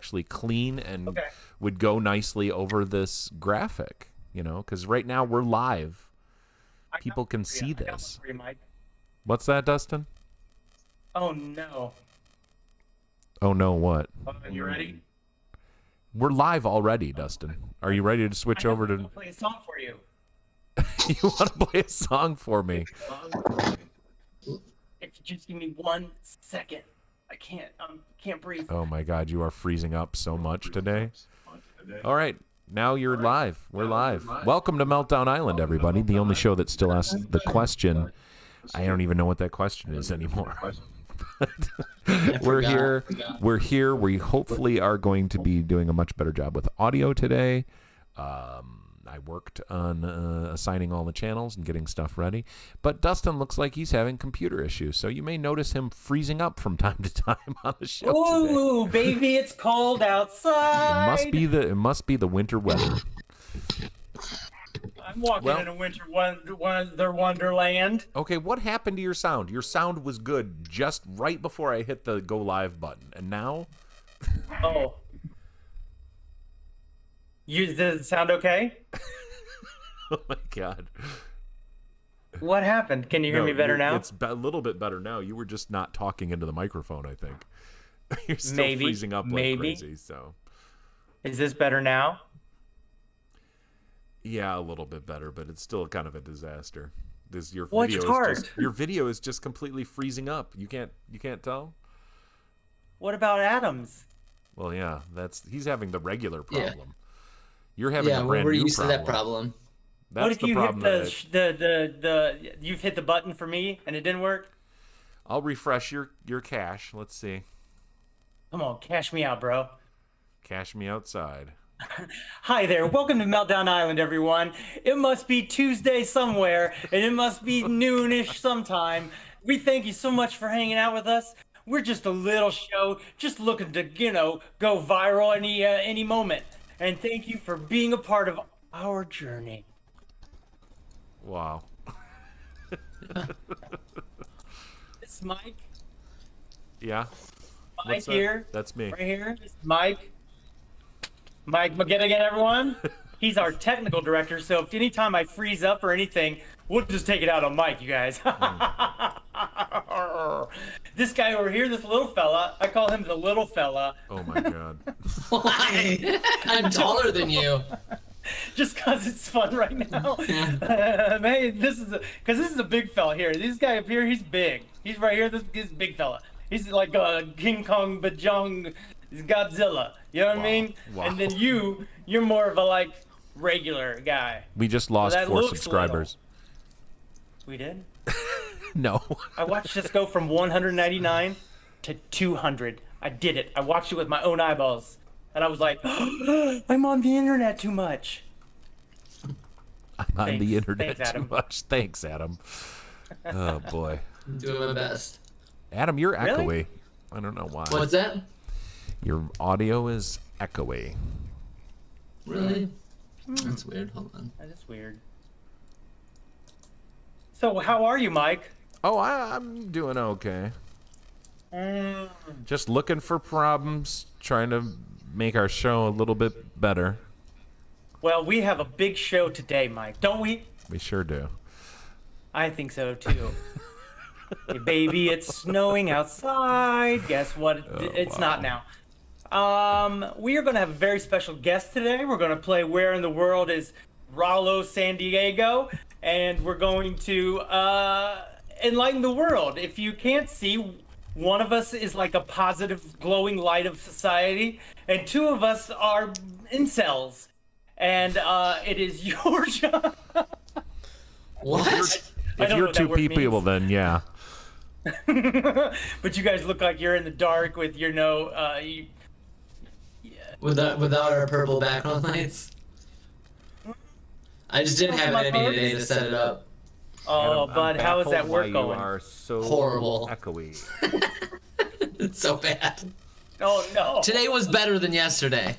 actually clean and would go nicely over this graphic, you know, because right now we're live. People can see this. What's that, Dustin? Oh, no. Oh, no, what? You ready? We're live already, Dustin. Are you ready to switch over to... I'll play a song for you. You want to play a song for me? If you just give me 1 second. I can't breathe. Oh my God, you are freezing up so much today. All right, now you're live. We're live. Welcome to Meltdown Island, everybody. The only show that still asks the question. I don't even know what that question is anymore. We're here. We're here. We hopefully are going to be doing a much better job with audio today. I worked on assigning all the channels and getting stuff ready. But Dustin looks like he's having computer issues, so you may notice him freezing up from time to time on the show today. Ooh, baby, it's cold outside. It must be the winter weather. I'm walking in a winter wonderland. Okay, what happened to your sound? Your sound was good just right before I hit the go live button, and now? Oh. Does it sound okay? Oh my God. What happened? Can you hear me better now? It's a little bit better now. You were just not talking into the microphone, I think. You're still freezing up like crazy. So, is this better now? Yeah, a little bit better, but it's still kind of a disaster. Your video is just completely freezing up. You can't tell? What about Adam's? Well, yeah, he's having the regular problem. Yeah. You're having a brand new problem. We're used to that problem. That's what if the you problem hit you've hit the button for me and it didn't work? I'll refresh your cache. Let's see. Come on, cash me out, bro. Cash me outside. Hi there. Welcome to Meltdown Island, everyone. It must be Tuesday somewhere, and it must be noonish sometime. We thank you so much for hanging out with us. We're just a little show, just looking to, go viral any moment. And thank you for being a part of our journey. Wow. This is Mike. Yeah. Mike here. That's me. Right here. This is Mike. Mike McGinnigan, everyone. He's our technical director, so if anytime I freeze up or anything, we'll just take it out on Mike, you guys. This guy over here, this little fella, I call him the little fella. Oh my God. Why? I'm taller than you. Just because it's fun right now. Man, this is a big fella here. This guy up here, he's big. He's right here, this big fella. He's like King Kong Bajong Godzilla. You know what I mean? Wow. And then you're more of a regular guy. We just lost 4 subscribers. We did? No. I watched this go from 199 to 200. I did it. I watched it with my own eyeballs. And I was like, I'm on the internet too much. I'm on the internet too much. Thanks, Adam. Oh, boy. I'm doing my best. Adam, you're echoey. Really? I don't know why. What's that? Your audio is echoey. Really? That's weird. Hold on. That is weird. So how are you, Mike? Oh, I'm doing okay. Just looking for problems, trying to make our show a little bit better. Well, we have a big show today, Mike, don't we? We sure do. I think so, too. Hey, baby, it's snowing outside. Guess what? It's not now. We are going to have a very special guest today. We're going to play Where in the World is Rallo San Diego? And we're going to enlighten the world. If you can't see, one of us is like a positive, glowing light of society, and 2 of us are incels. And it is your job. What? If you're 2 people, then yeah. But you guys look like you're in the dark with your Without our purple background lights. I just didn't have it in me today to set it up. Oh, Adam, bud, how is that work going? You are so horrible. Echoey. It's so bad. Oh no. Today was better than yesterday.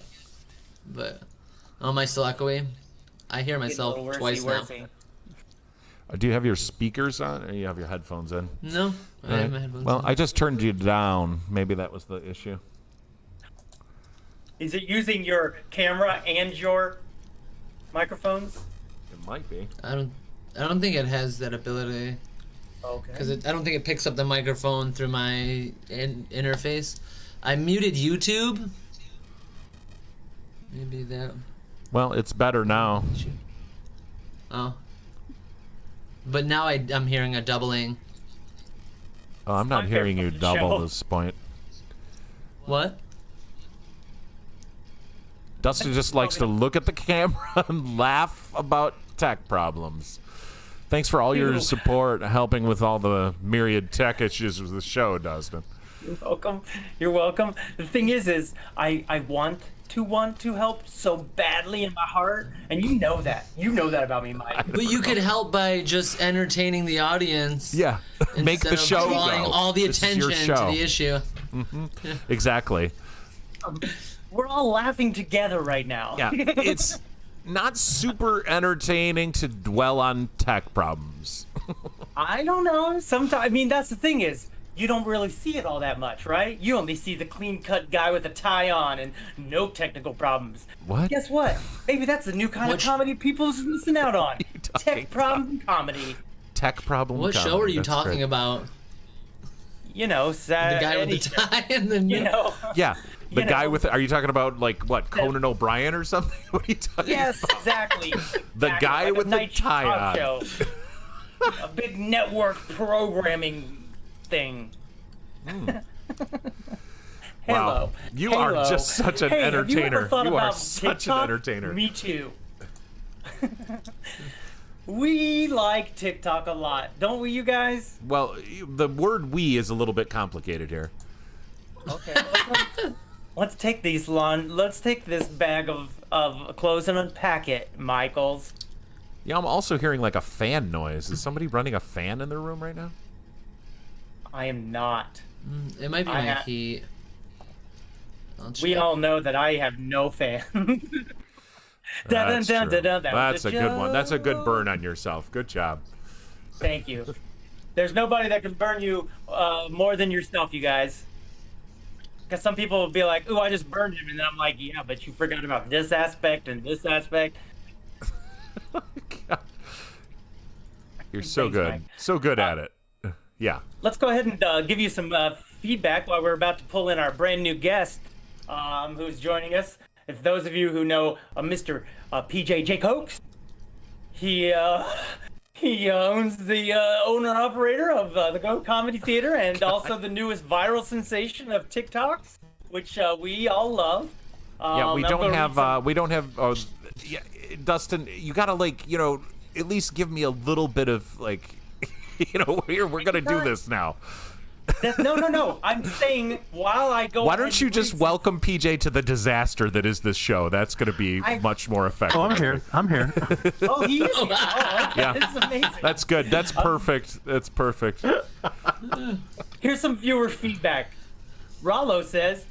But am I still echoey? I hear myself twice now. Do you have your speakers on, or you have your headphones in? No, I have my headphones Well, on. I just turned you down. Maybe that was the issue. Is it using your camera and your microphones? It might be. I don't think it has that ability. Okay. Because I don't think it picks up the microphone through my interface. I muted YouTube. Maybe that. Well, it's better now. Oh. But now I'm hearing a doubling. Oh, I'm not my hearing you favorite double show. this point. What? Dustin just likes to look at the camera and laugh about tech problems. Thanks for all your support, helping with all the myriad tech issues with the show, Dustin. You're welcome. You're welcome. The thing is I want to help so badly in my heart, and you know that. You know that about me, Mike. But you could help by just entertaining the audience. Yeah, make the instead of show drawing go. all the This is your attention to show. the issue. Exactly. We're all laughing together right now. Yeah, it's not super entertaining to dwell on tech problems. I don't know. Sometimes, I mean, that's the thing is, you don't really see it all that much, right? You only see the clean-cut guy with a tie on and no technical problems. What? Guess what? Maybe that's a new kind of comedy people's missing out on. Tech problem comedy. Tech problem. What comedy. show are you That's talking great. about? You know, The guy with the tie and the You know. Yeah, the You guy know. with. Are you talking about like what? Conan O'Brien or something? What are you talking? Yes, exactly. The Exactly, guy like a with the night tie talk on. show. A big network programming thing. Wow, Hello. you are Hello. just such an Hey, have you entertainer. ever thought You are about such TikTok? an entertainer. Me too. We like TikTok a lot, don't we, you guys? Well, the word "we" is a little bit complicated here. Okay. Let's take Let's take this bag of clothes and unpack it, Michaels. Yeah, I'm also hearing like a fan noise. Is somebody running a fan in their room right now? I am not. It might be I my ha- heat. I'll We check. all know that I have no fan. That's true. That was That's a good one. That's a good joke. burn on yourself. Good job. Thank you. There's nobody that can burn you more than yourself, you guys. Because some people will be like, "Ooh, I just burned him," and then I'm like, "Yeah, but you forgot about this aspect and this aspect." You're so Thanks, good. Mike. So good at it. Yeah. Let's go ahead and give you some feedback while we're about to pull in our brand new guest who's joining us. If those of you who know Mr. PJ Jacobs, he owns the owner-operator of the Go Comedy Theater and also the newest viral sensation of TikToks, which we all love. Yeah, we I'm don't gonna have. read some- We don't have. Yeah, Dustin, you gotta at least give me a little bit of like, we're gonna do this now. No. I'm saying while I go. Why ahead don't you and just read some- welcome PJ to the disaster that is this show? That's gonna be much more effective. Oh, I'm here. I'm here. Oh, he is. Oh, okay. Yeah. This is amazing. That's good. That's perfect. That's perfect. Here's some viewer feedback. Rollo says,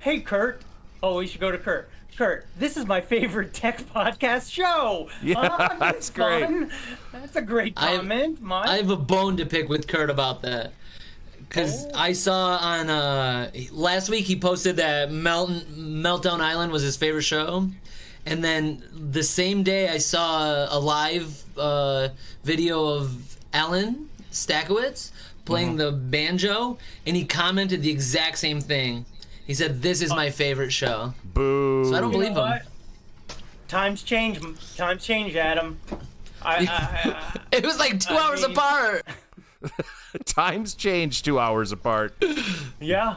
"Hey Kurt." Oh, we should go to Kurt. Kurt, this is my favorite tech podcast show. Yeah, that's great. Fun. That's a great comment, Mike. I have a bone to pick with Kurt about that. Because I saw on last week he posted that Meltdown Island was his favorite show, and then the same day I saw a live video of Alan Stakowitz playing the banjo, and he commented the exact same thing. He said, "This is my favorite show." Boo. So I don't You believe know him. what? Times change, Adam. It was like 2 hours mean- apart. Times change 2 hours apart. Yeah.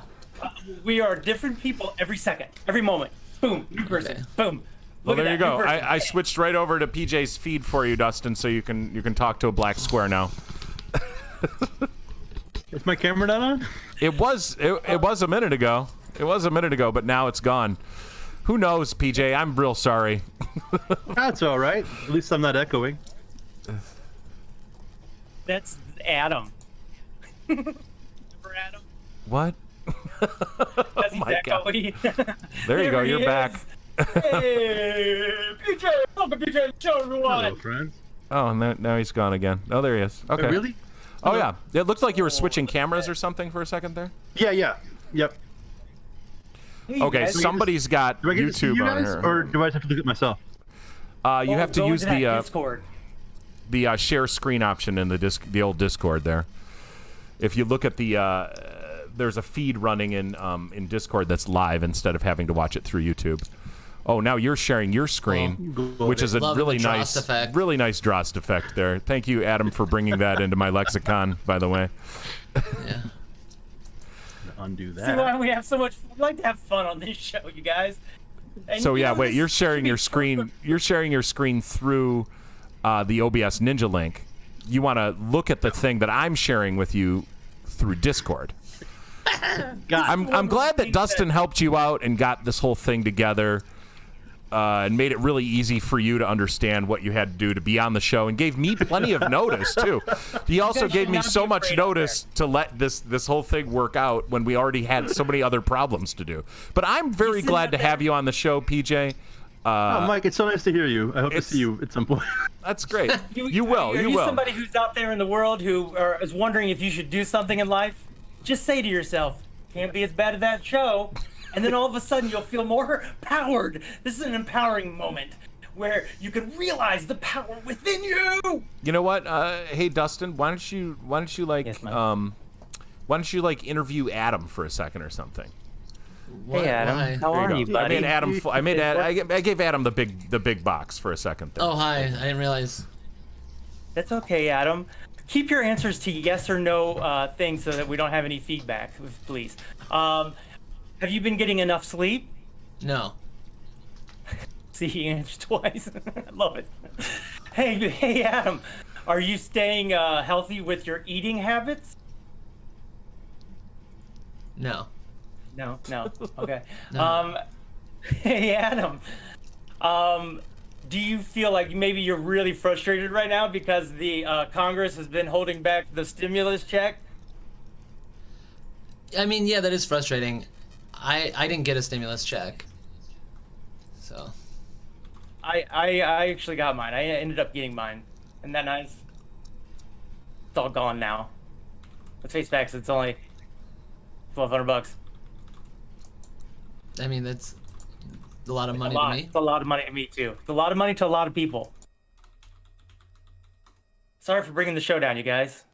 We are different people every second, every moment. Boom, new person. Okay. Boom. Well, Look at there you that, go. new person. I switched right over to PJ's feed for you, Dustin, so you can talk to a black square now. Is my camera not on? It was a minute ago. It was a minute ago, but now it's gone. Who knows, PJ? I'm real sorry. That's all right. At least I'm not echoing. That's Adam. Remember Adam? What? Because he's my God. echoey. There you go. he You're is. back. Hey, PJ, welcome PJ to the show, everyone. Hello, friends. Oh, and now he's gone again. Oh, there he is. Okay. Really? Oh, yeah. It looked like you were switching cameras or something for a second there. Yeah. Yep. Hey, you Okay, guys. somebody's got Do I get to see YouTube you on guys, here. or do I just have to look at myself? You have to Go use into that the Discord. share screen option in the old Discord there. If you look at the there's a feed running in Discord that's live instead of having to watch it through YouTube. Oh, now you're sharing your screen, which is a Love really the Drost effect. really nice Drost effect there. Thank you, Adam, for bringing that into my lexicon. By the way. Yeah. Undo See why that. we have so much. We like to have fun on this show, you guys. And So you yeah, know, wait, this you're should sharing be your fun. screen. You're sharing your screen through the OBS Ninja link. You want to look at the thing that I'm sharing with you through Discord. God, I'm glad that Dustin helped you out and got this whole thing together and made it really easy for you to understand what you had to do to be on the show, and gave me plenty of notice too. He also guys gave should me not so be much afraid out notice to let this whole thing work out when we already had so many other problems to do. But I'm very sitting glad up to there? have you on the show, PJ. oh, Mike, it's so nice to hear you. I hope to it's- see you at some point. That's great. You Are will. Are You you will. somebody who's out there in the world who is wondering if you should do something in life? Just say to yourself, "Can't be as bad as that show," and then all of a sudden you'll feel more powered. This is an empowering moment where you can realize the power within you. You know what? Hey, Dustin, why don't you like Yes, Mike. why don't you like interview Adam for a second or something? What, Hey Adam, why? how are you, I buddy? made Adam. I gave Adam the big box for a second there. Oh, hi. I didn't realize. That's okay, Adam. Keep your answers to yes or no things so that we don't have any feedback, please. Have you been getting enough sleep? No. See, he answered twice. I love it. Hey, Adam, are you staying healthy with your eating habits? No. No. Okay. No. Hey, Adam, do you feel like maybe you're really frustrated right now because the Congress has been holding back the stimulus check? I mean, yeah, that is frustrating. I didn't get a stimulus check. So. I actually got mine. I ended up getting mine. Isn't that nice? It's all gone now. Let's face facts. It's only $1,200. I mean, that's a lot of money A lot. to me. It's a lot of money to me too. It's a lot of money to a lot of people. Sorry for bringing the show down, you guys.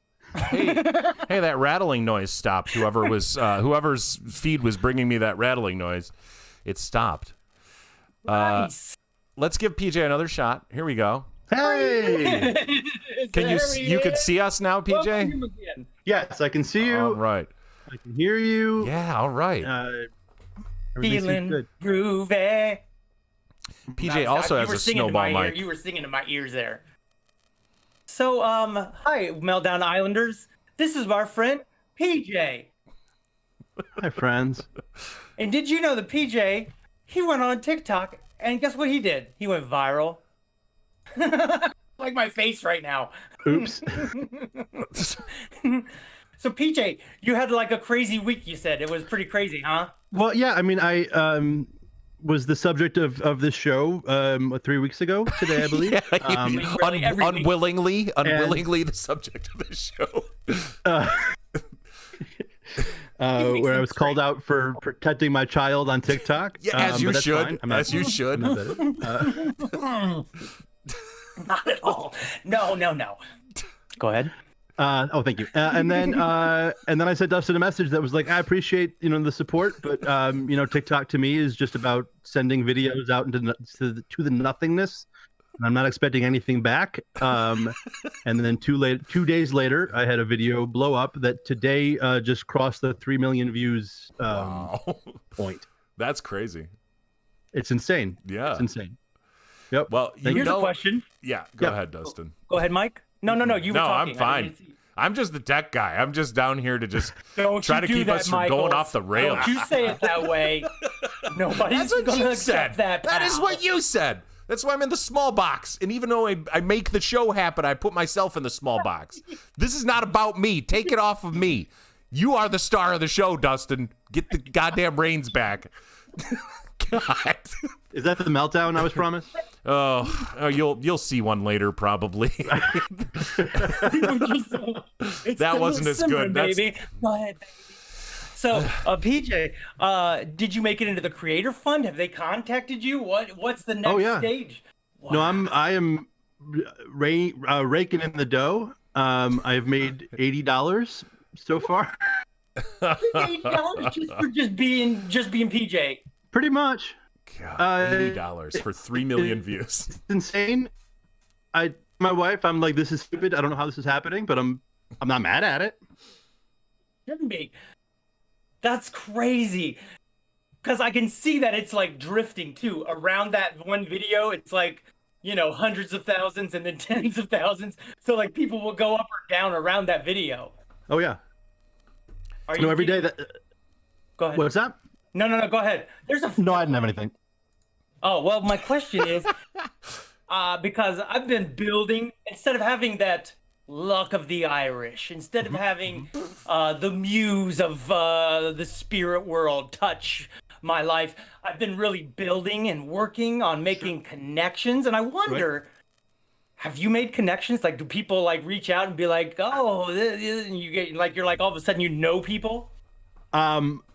Hey, that rattling noise stopped. Whoever's feed was bringing me that rattling noise, it stopped. Nice. Let's give PJ another shot. Here we go. Hey! Can you could see us now, PJ? Yes, I can see you. All right. I can hear you. Yeah. All right. Everything seems Feeling good. groovy. PJ also You has were a singing to snowball my ear. mic. You were singing to my ears there. So, hi, Meltdown Islanders. This is our friend PJ. Hi, friends. And did you know that PJ, he went on TikTok, and guess what he did? He went viral. Like my face right now. Oops. So, PJ, you had like a crazy week, you said. It was pretty crazy, huh? Well, yeah. I mean, I was the subject of this show 3 weeks ago today, I believe. Really, every week. unwillingly the subject of the show. Where I was called out for protecting my child on TikTok. Yeah, as you but that's should. fine. I'm not- As you should. I'm not that. Not at all. No. Go ahead. Oh, thank you. And then I sent Dustin a message that was like, I appreciate the support, but TikTok to me is just about sending videos out into to the nothingness, and I'm not expecting anything back. And then 2 days later, I had a video blow up that today just crossed the 3 million views Wow. point. That's crazy. It's insane. Yeah. It's insane. Yep. Well, Here's a question. Yeah, go Yeah. ahead, Dustin. Go ahead, Mike. No. You were No, talking. I'm fine. I'm just the tech guy. I'm just down here to just Don't try you to do keep that, us from going Michael. off the rails. Don't you say it that way. Nobody's That's what gonna you accept said. that. That is pal. what you said. That's why I'm in the small box. And even though I make the show happen, I put myself in the small box. This is not about me. Take it off of me. You are the star of the show, Dustin. Get the goddamn reins back. God. Is that the meltdown I was promised? Oh, you'll see one later probably. It's That the wasn't as Simran, good. That's- baby. Go ahead. Baby. So, PJ, did you make it into the Creator Fund? Have they contacted you? What's the next stage? Wow. No, I am raking in the dough. I've made $80 so far. $80 just being PJ. Pretty much. God, $80 for 3 million views. It's insane. My wife, I'm like, this is stupid. I don't know how this is happening, but I'm not mad at it. Shouldn't be. That's crazy. Because I can see that it's like drifting too. Around that one video, it's like, hundreds of thousands and then tens of thousands. So like people will go up or down around that video. Oh yeah. Every day that. Go ahead. What's that? No. Go ahead. No, I didn't have anything. Oh well, my question is, because I've been building instead of having that luck of the Irish, instead of having the muse of the spirit world touch my life, I've been really building and working on making connections, and I wonder. Right. Have you made connections? Like, do people like reach out and be like, "Oh," and you get like you're like all of a sudden you know people?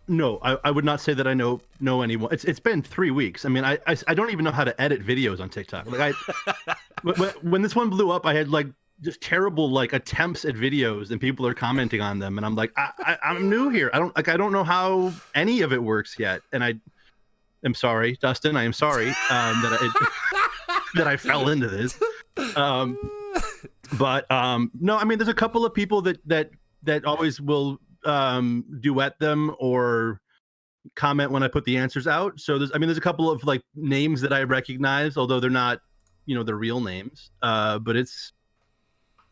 No, I would not say that I know anyone. It's been 3 weeks. I mean, I don't even know how to edit videos on TikTok. Like when this one blew up, I had like just terrible like attempts at videos, and people are commenting on them, and I'm like, I'm new here. I don't know how any of it works yet, and I am sorry, Dustin. I am sorry that I fell into this. But no, I mean, there's a couple of people that always will duet them or comment when I put the answers out. So there's a couple of like names that I recognize, although they're not, their real names. But it's,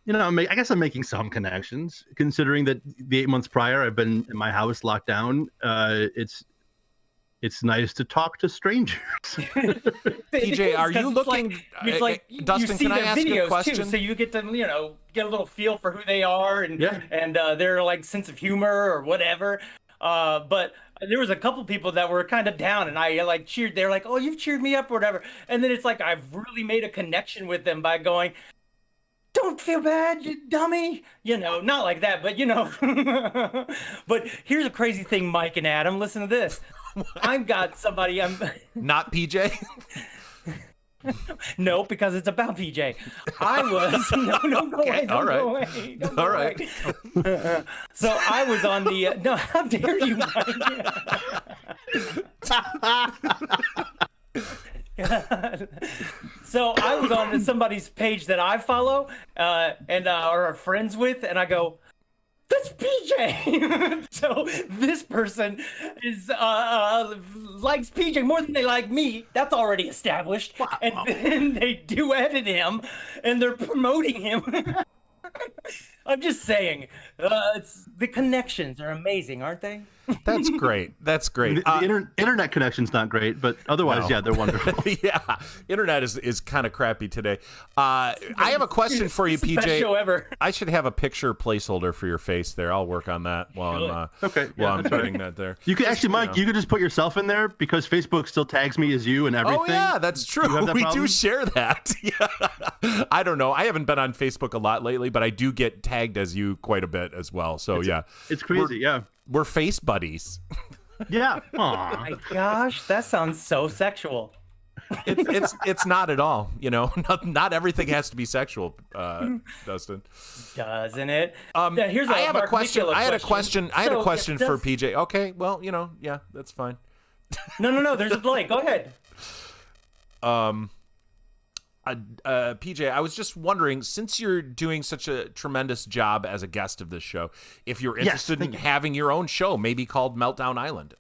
I guess I'm making some connections considering that the 8 months prior I've been in my house locked down. It's nice to talk to strangers. PJ, are you looking? Dustin, can I ask you a question? Too, so you get to, get a little feel for who they are and their like sense of humor or whatever. But there was a couple people that were kind of down, and I like cheered. They're like, "Oh, you've cheered me up," or whatever. And then it's like I've really made a connection with them by going, "Don't feel bad, you dummy." Not like that, but But here's a crazy thing, Mike and Adam. Listen to this. I've got somebody. I'm not PJ. No, because it's about PJ. I was no go away. All right. Go away. All right. So I was on the. No, how dare you, Mike? So I was on somebody's page that I follow and are friends with, and I go, "That's PJ." So this person is likes PJ more than they like me. That's already established. Wow. And then they duetted him, and they're promoting him. I'm just saying, the connections are amazing, aren't they? That's great. That's great. The internet connection's not great, but otherwise, yeah, they're wonderful. Yeah, internet is kind of crappy today. I have a question for you, PJ. Best show ever. I should have a picture placeholder for your face there. I'll work on that while I'm putting that there. You could actually, Mike, you could just put yourself in there because Facebook still tags me as you and everything. Oh yeah, that's true. We do share that. Yeah. I don't know. I haven't been on Facebook a lot lately, but I do get tagged as you quite a bit as well. So it's crazy. We're face buddies. Yeah. Aww. Oh my gosh, that sounds so sexual. It's not at all. Not everything has to be sexual, Dustin. Doesn't it? Here's I have a question. I had a question for PJ. Okay, well, yeah, that's fine. No. There's a delay. Go ahead. PJ, I was just wondering, since you're doing such a tremendous job as a guest of this show, if you're interested in having your own show, maybe called Meltdown Island.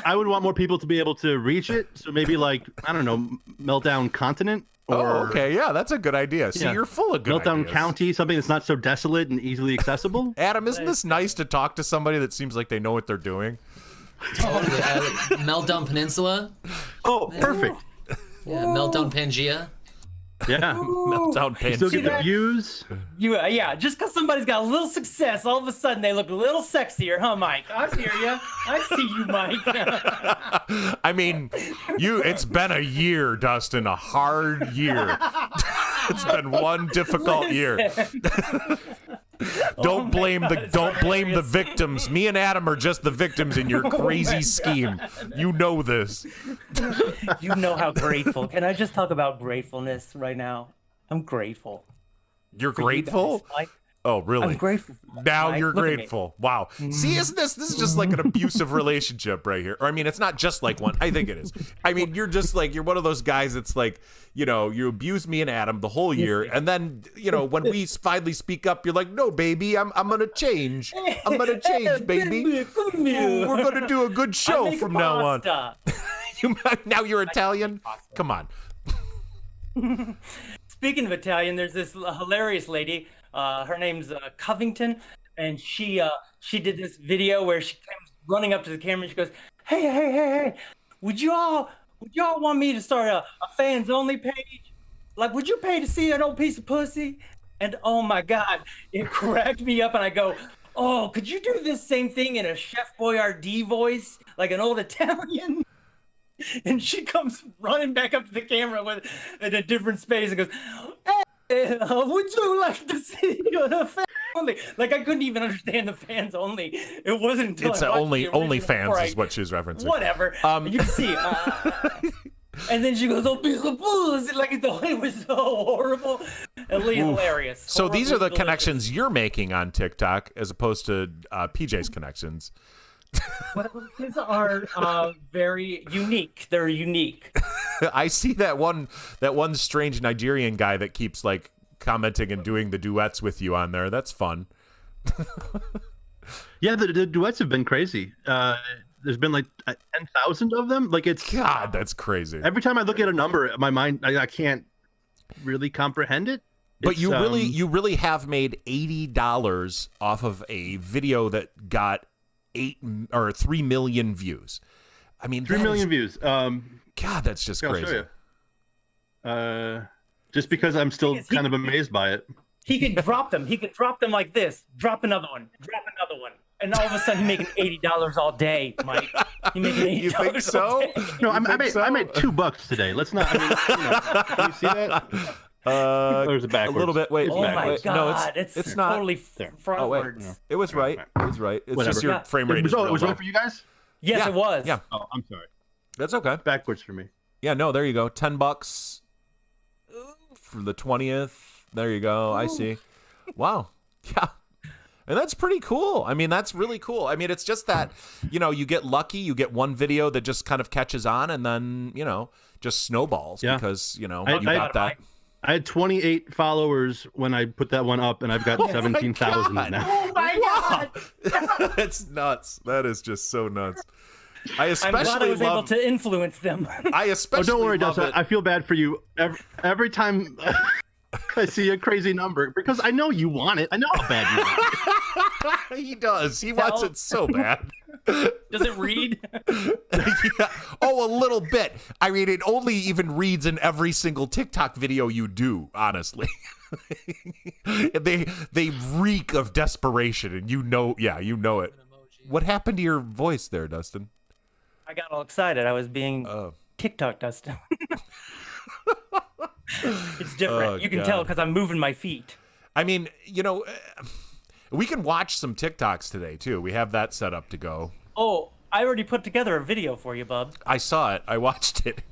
I would want more people to be able to reach it. So maybe like, I don't know, Meltdown Continent. Okay, yeah, that's a good idea. See, you're full of good Meltdown ideas. County, something that's not so desolate and easily accessible. Adam, isn't this nice to talk to somebody that seems like they know what they're doing? Totally. Meltdown Peninsula. Oh, perfect. Yeah, Meltdown Pangea. Yeah, Meltdown Pangea. Still get the views. Just because somebody's got a little success, all of a sudden they look a little sexier, huh, Mike? I hear you. I see you, Mike. I mean, it's been a year, Dustin, a hard year. It's been one difficult year. Don't blame the victims. Me and Adam are just the victims in your crazy scheme. You know this. You know how grateful. Can I just talk about gratefulness right now? I'm grateful. You're for you grateful? guys. Like, Oh, really? I'm grateful. Now Mike, you're look at me. grateful. Wow. See, isn't this is just like an abusive relationship right here? Or I mean, it's not just like one. I think it is. I mean, you're just like, you're one of those guys that's like, you know, you abuse me and Adam the whole year, and then, you know, when we finally speak up, you're like, no, baby, I'm gonna change. I'm gonna change, baby. Ooh, we're gonna do a good show from now on. Now you're Italian? Come on. Speaking of Italian, there's this hilarious lady. Her name's Covington, and she did this video where she comes running up to the camera and she goes, "Hey, would you all want me to start a fans only page? Like, would you pay to see an old piece of pussy?" And oh my God, it cracked me up, and I go, "Oh, could you do this same thing in a Chef Boyardee voice, like an old Italian?" And she comes running back up to the camera with in a different space and goes, "Hey, would you like to see the fans only?" Like, I couldn't even understand the fans only. It wasn't until It's I watched only the original fans before is what she's referencing. Whatever. You can see. And then she goes, "Oh, piece of pussy." Like, it was so horrible. At least hilarious. So these are the Horribly connections you're making on TikTok as opposed to PJ's connections. delicious. These are very unique. They're unique. I see that one strange Nigerian guy that keeps like commenting and doing the duets with you on there. That's fun. Yeah, the duets have been crazy. There's been like 10,000 of them. Like, it's God, that's crazy. every time I look at a number, my mind I can't really comprehend it. But It's, you really have made $80 off of a video that got 3 million views. I mean, 3 million views. God, that's just I'll show crazy. you. Just because I'm still kind of amazed by it. He could drop them. He could drop them like this. Drop another one. Drop another one. And all of a sudden, he's making $80 all day, Mike. He's making $80 You think so? all day. No, I made $2 today. Let's not. I mean, you know, can you see that? There's a A backwards. little bit. Wait. Oh my wait, God! no, it's not. totally There. Oh wait, frontwards. it was right. It was right. It's Whatever. just your Yeah. frame rate. It was, is it real was low. right for you guys? Yes, Yeah, it was. Yeah, Oh, I'm sorry. that's okay. Backwards for me. Yeah, no, there you go. $10 for the 20th. There you go. I see. Wow. Yeah. And that's pretty cool. I mean, that's really cool. I mean, it's just that, you know, you get lucky, you get one video that just kind of catches on, and then, you know, just snowballs Yeah. because, you know, I- you got that. I had 28 followers when I put that one up, and I've got 17,000 God. now. Oh my God! That's nuts. That is just so nuts. I I'm especially glad I was able love. to influence them. I Oh, especially don't worry, love Dustin. it. I feel bad for you every time I see a crazy number, because I know you want it. I know how bad you want it. He does. He wants it so bad. Does it read? Yeah. Oh, a little bit. I mean, it only even reads in every single TikTok video you do, honestly. They reek of desperation, and you know it. What happened to your voice there, Dustin? I got all excited. I was being Oh. TikTok Dustin. It's different. Oh, you can God. tell because I'm moving my feet. I mean, you know, we can watch some TikToks today, too. We have that set up to go. Oh, I already put together a video for you, bub. I saw it. I watched it.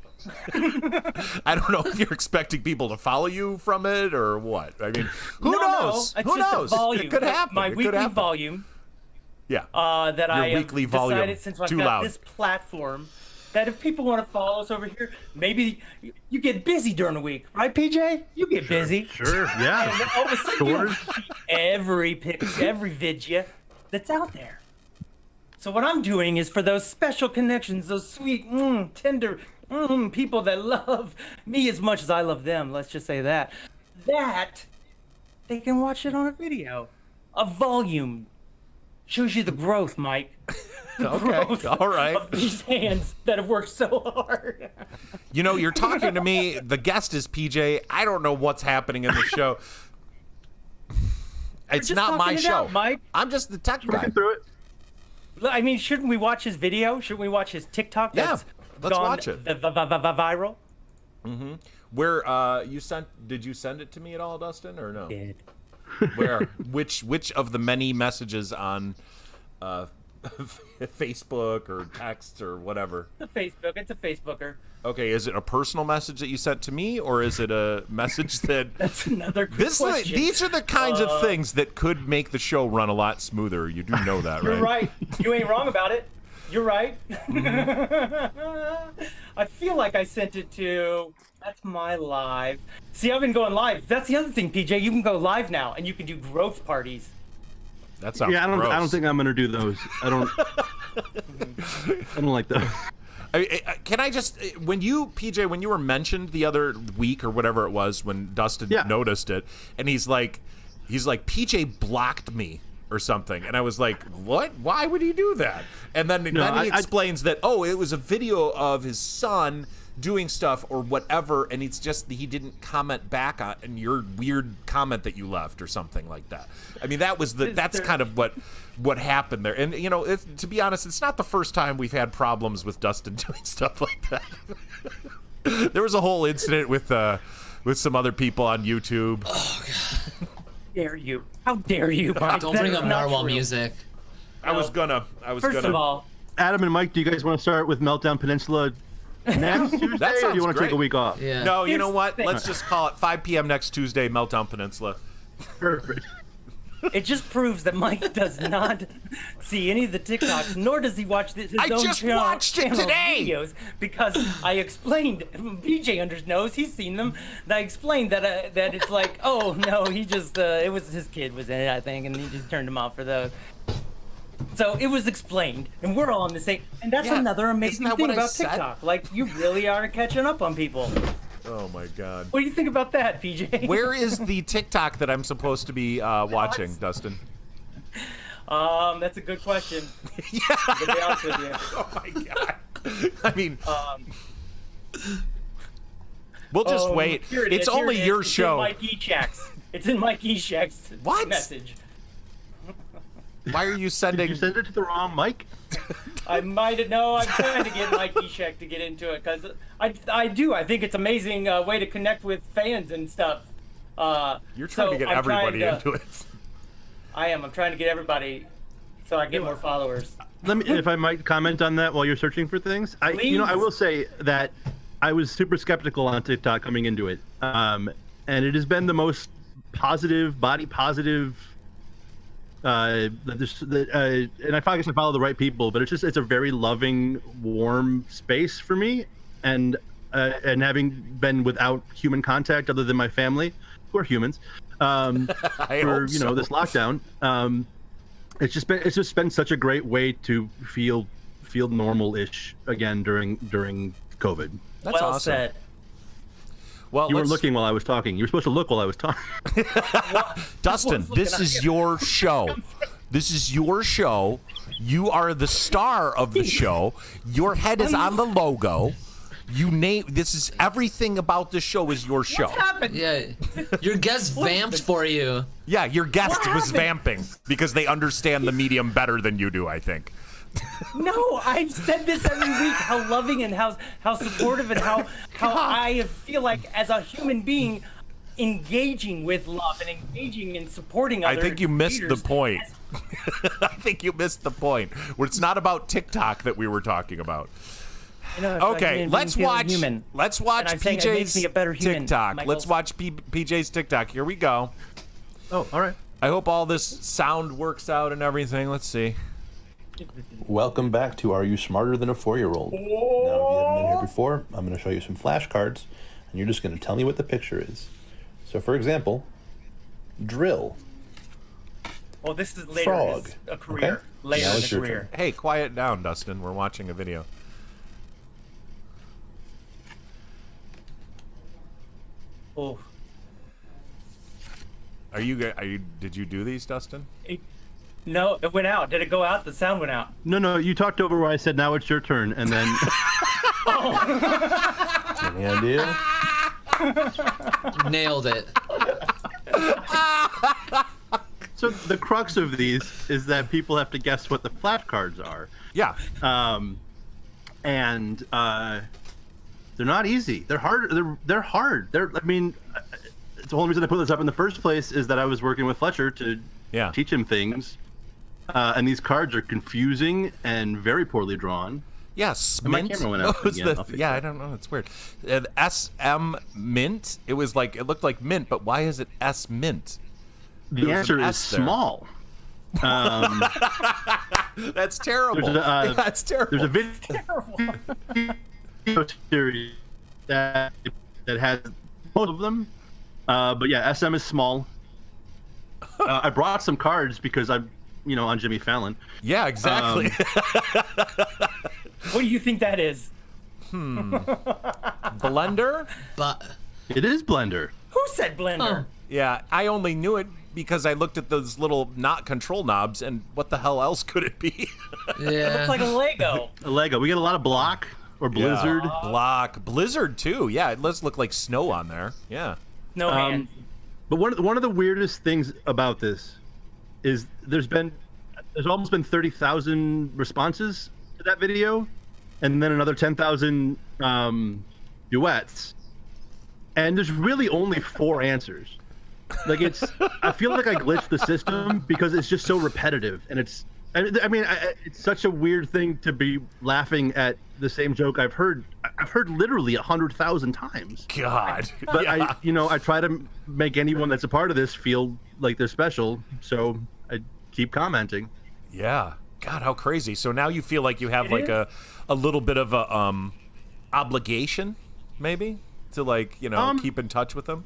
I don't know if you're expecting people to follow you from it or what. I mean, who knows? It's Who just knows? A volume. It could happen. My It could weekly happen. volume. Yeah. That Your I have weekly decided, volume. since I've Too got loud. this platform, that if people want to follow us over here, maybe you get busy during the week, right, PJ? You get busy. Sure, And then yeah. all of a sudden, you Sure. see every picture, every vidya that's out there. So what I'm doing is for those special connections, those sweet, tender people that love me as much as I love them. Let's just say that they can watch it on a video. A volume shows you the growth, Mike. The Okay, growth all right. of these hands that have worked so hard. You know, you're talking to me. The guest is PJ. I don't know what's happening in the show. It's just not my talking it show. out, Mike. I'm just the tech guy. Working through it. I mean, shouldn't we watch his video? Shouldn't we watch his TikTok? Yeah, That's let's gone watch it. Viral. Where did you send it to me at all, Dustin, or no? Did. Where? Which of the many messages on Facebook or text or whatever? It's a Facebooker. Okay, is it a personal message that you sent to me, or is it a message that... That's another good question. These are the kinds of things that could make the show run a lot smoother. You do know that, right? You're right. You ain't wrong about it. You're right. I feel like I sent it to... That's my live. See, I've been going live. That's the other thing, PJ. You can go live now, and you can do growth parties. That sounds I gross. don't think I'm gonna do those. I don't like those. Can I just, when you were mentioned the other week or whatever it was, when Dustin noticed it, and he's like, PJ blocked me or something, and I was like, what? Why would he do that? And then he explains that, it was a video of his son doing stuff or whatever, and it's just he didn't comment back on your weird comment that you left or something like that. I mean, that's kind of what happened there. And to be honest, it's not the first time we've had problems with Dustin doing stuff like that. There was a whole incident with some other people on YouTube. Oh God! How dare you? Mike? Don't bring up narwhal music. I was gonna. First of all, Adam and Mike, do you guys want to start with Meltdown Peninsula next Tuesday, That or do sounds you want to great. take a week off? Yeah. No, you know Here's what? the thing. Let's just call it 5 p.m. next Tuesday, Meltdown Peninsula. Perfect. it just proves that Mike does not see any of the TikToks, nor does he watch his I own just channel watched it today! videos, because I explained. PJ knows, he's seen them. And I explained that it's like, oh no, he just it was his kid was in it, I think, and he just turned him off for those. So it was explained, and we're all on the same. And that's another amazing that thing what I about said? TikTok. Like, you really are catching up on people. Oh my God. What do you think about that, PJ? Where is the TikTok that I'm supposed to be watching, Dustin? That's a good question. Yeah. To be honest with you. Oh my God. I mean, we'll just wait. Here it It's is, here only it is. your It's show. In Mike Eshak's. It's in Mike Eshak's What? message. Why are you sending? Did you send it to the wrong Mike? I might have. No, I'm trying to get Mike Eshak to get into it because I do. I think it's an amazing way to connect with fans and stuff. You're trying to get everybody into it. I am. I'm trying to get everybody so I get more followers. If I might comment on that while you're searching for things. I will say that I was super skeptical on TikTok coming into it, and it has been the most body positive. And I guess I follow the right people, but it's a very loving, warm space for me, and having been without human contact other than my family, who are humans, for this lockdown, it's just been such a great way to feel normal-ish again during COVID. That's well awesome. said. Well, You weren't looking while I was talking. You were supposed to look while I was talking. Dustin, this is your show. This is your show. You are the star of the show. Your head is on the logo. This is everything about this show is your show. What happened? Yeah. Your guest vamped for you. Yeah, your guest What was happened? vamping because they understand the medium better than you do, I think. No, I've said this every week. How loving and how supportive and how I feel like as a human being, engaging with love and engaging and supporting others. I think you missed the leaders. point. I think you missed the point. Where it's not about TikTok that we were talking about. I know, I feel like Okay, being let's feeling watch. human. Let's watch And I'm saying it makes me a better PJ's human, TikTok. Michael. Let's watch PJ's TikTok. Here we go. Oh, all right. I hope all this sound works out and everything. Let's see. Welcome back to Are You Smarter Than a 4-Year-Old? Now, if you haven't been here before, I'm going to show you some flashcards, and you're just going to tell me what the picture is. So, for example, drill. Well, this is later Frog. in a career. Okay. Later Now in it's a your career. Hey, quiet down, Dustin. We're watching a video. Oh, Did you do these, Dustin? no, it went out. Did it go out? The sound went out. No, you talked over where I said now it's your turn, and then Any idea? Nailed it. so the crux of these is that people have to guess what the flashcards are. Yeah. And They're not easy. They're hard. They're hard. I mean, it's the only reason I put this up in the first place is that I was working with Fletcher to teach him things, and these cards are confusing and very poorly drawn. Yeah, My Mint. camera went out again. I'll fix Yeah, that. I don't know. It's weird. SM Mint. It looked like mint, but why is it S Mint? The There was answer an is S there. small. That's terrible. That's terrible. There's a video series that has most of them, but yeah, SM is small. I brought some cards because I'm, on Jimmy Fallon. Yeah, exactly. What do you think that is? Blender? But It is Blender. Who said blender? Yeah, I only knew it because I looked at those little not control knobs, and what the hell else could it be? It looks like a Lego. A Lego. We get a lot of Block or Blizzard. Yeah. Block. Blizzard, too. Yeah, it does look like snow on there. Yeah. No hand. But one of the weirdest things about this is there's almost been 30,000 responses to that video, and then another 10,000 duets, and there's really only 4 answers. Like I feel like I glitched the system because it's just so repetitive, and it's such a weird thing to be laughing at the same joke I've heard literally 100,000 times. God. But Yeah. I try to make anyone that's a part of this feel like they're special, so I keep commenting. Yeah. God, how crazy. So now you feel like you have like a little bit of a obligation, maybe, to keep in touch with them?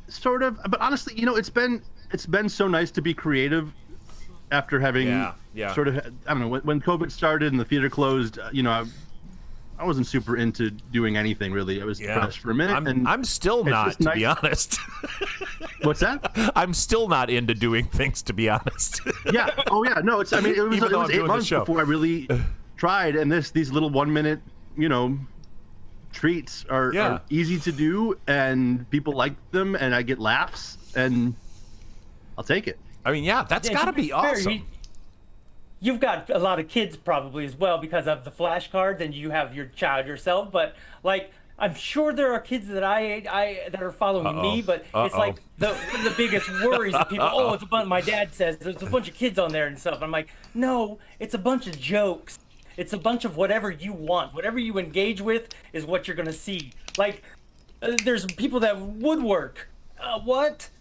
Sort of, but honestly, it's been so nice to be creative after having sort of, I don't know, when COVID started and the theater closed, I wasn't super into doing anything really. I was depressed for a minute. I'm still not, to be honest. What's that? I'm still not into doing things, to be honest. Yeah. Oh yeah. No, it was Even though I'm 8 doing the months show. before I really tried, and these little 1 minute, treats are easy to do, and people like them, and I get laughs, and I'll take it. I mean, yeah, that's got to be awesome. You've got a lot of kids probably as well because of the flashcards, and you have your child yourself. But I'm sure there are kids that that are following me, but it's like one of the biggest worries of people. Oh, it's a bunch. My dad says there's a bunch of kids on there and stuff. I'm like, no, it's a bunch of jokes. It's a bunch of whatever you want, whatever you engage with is what you're gonna see. There's people that woodwork. What?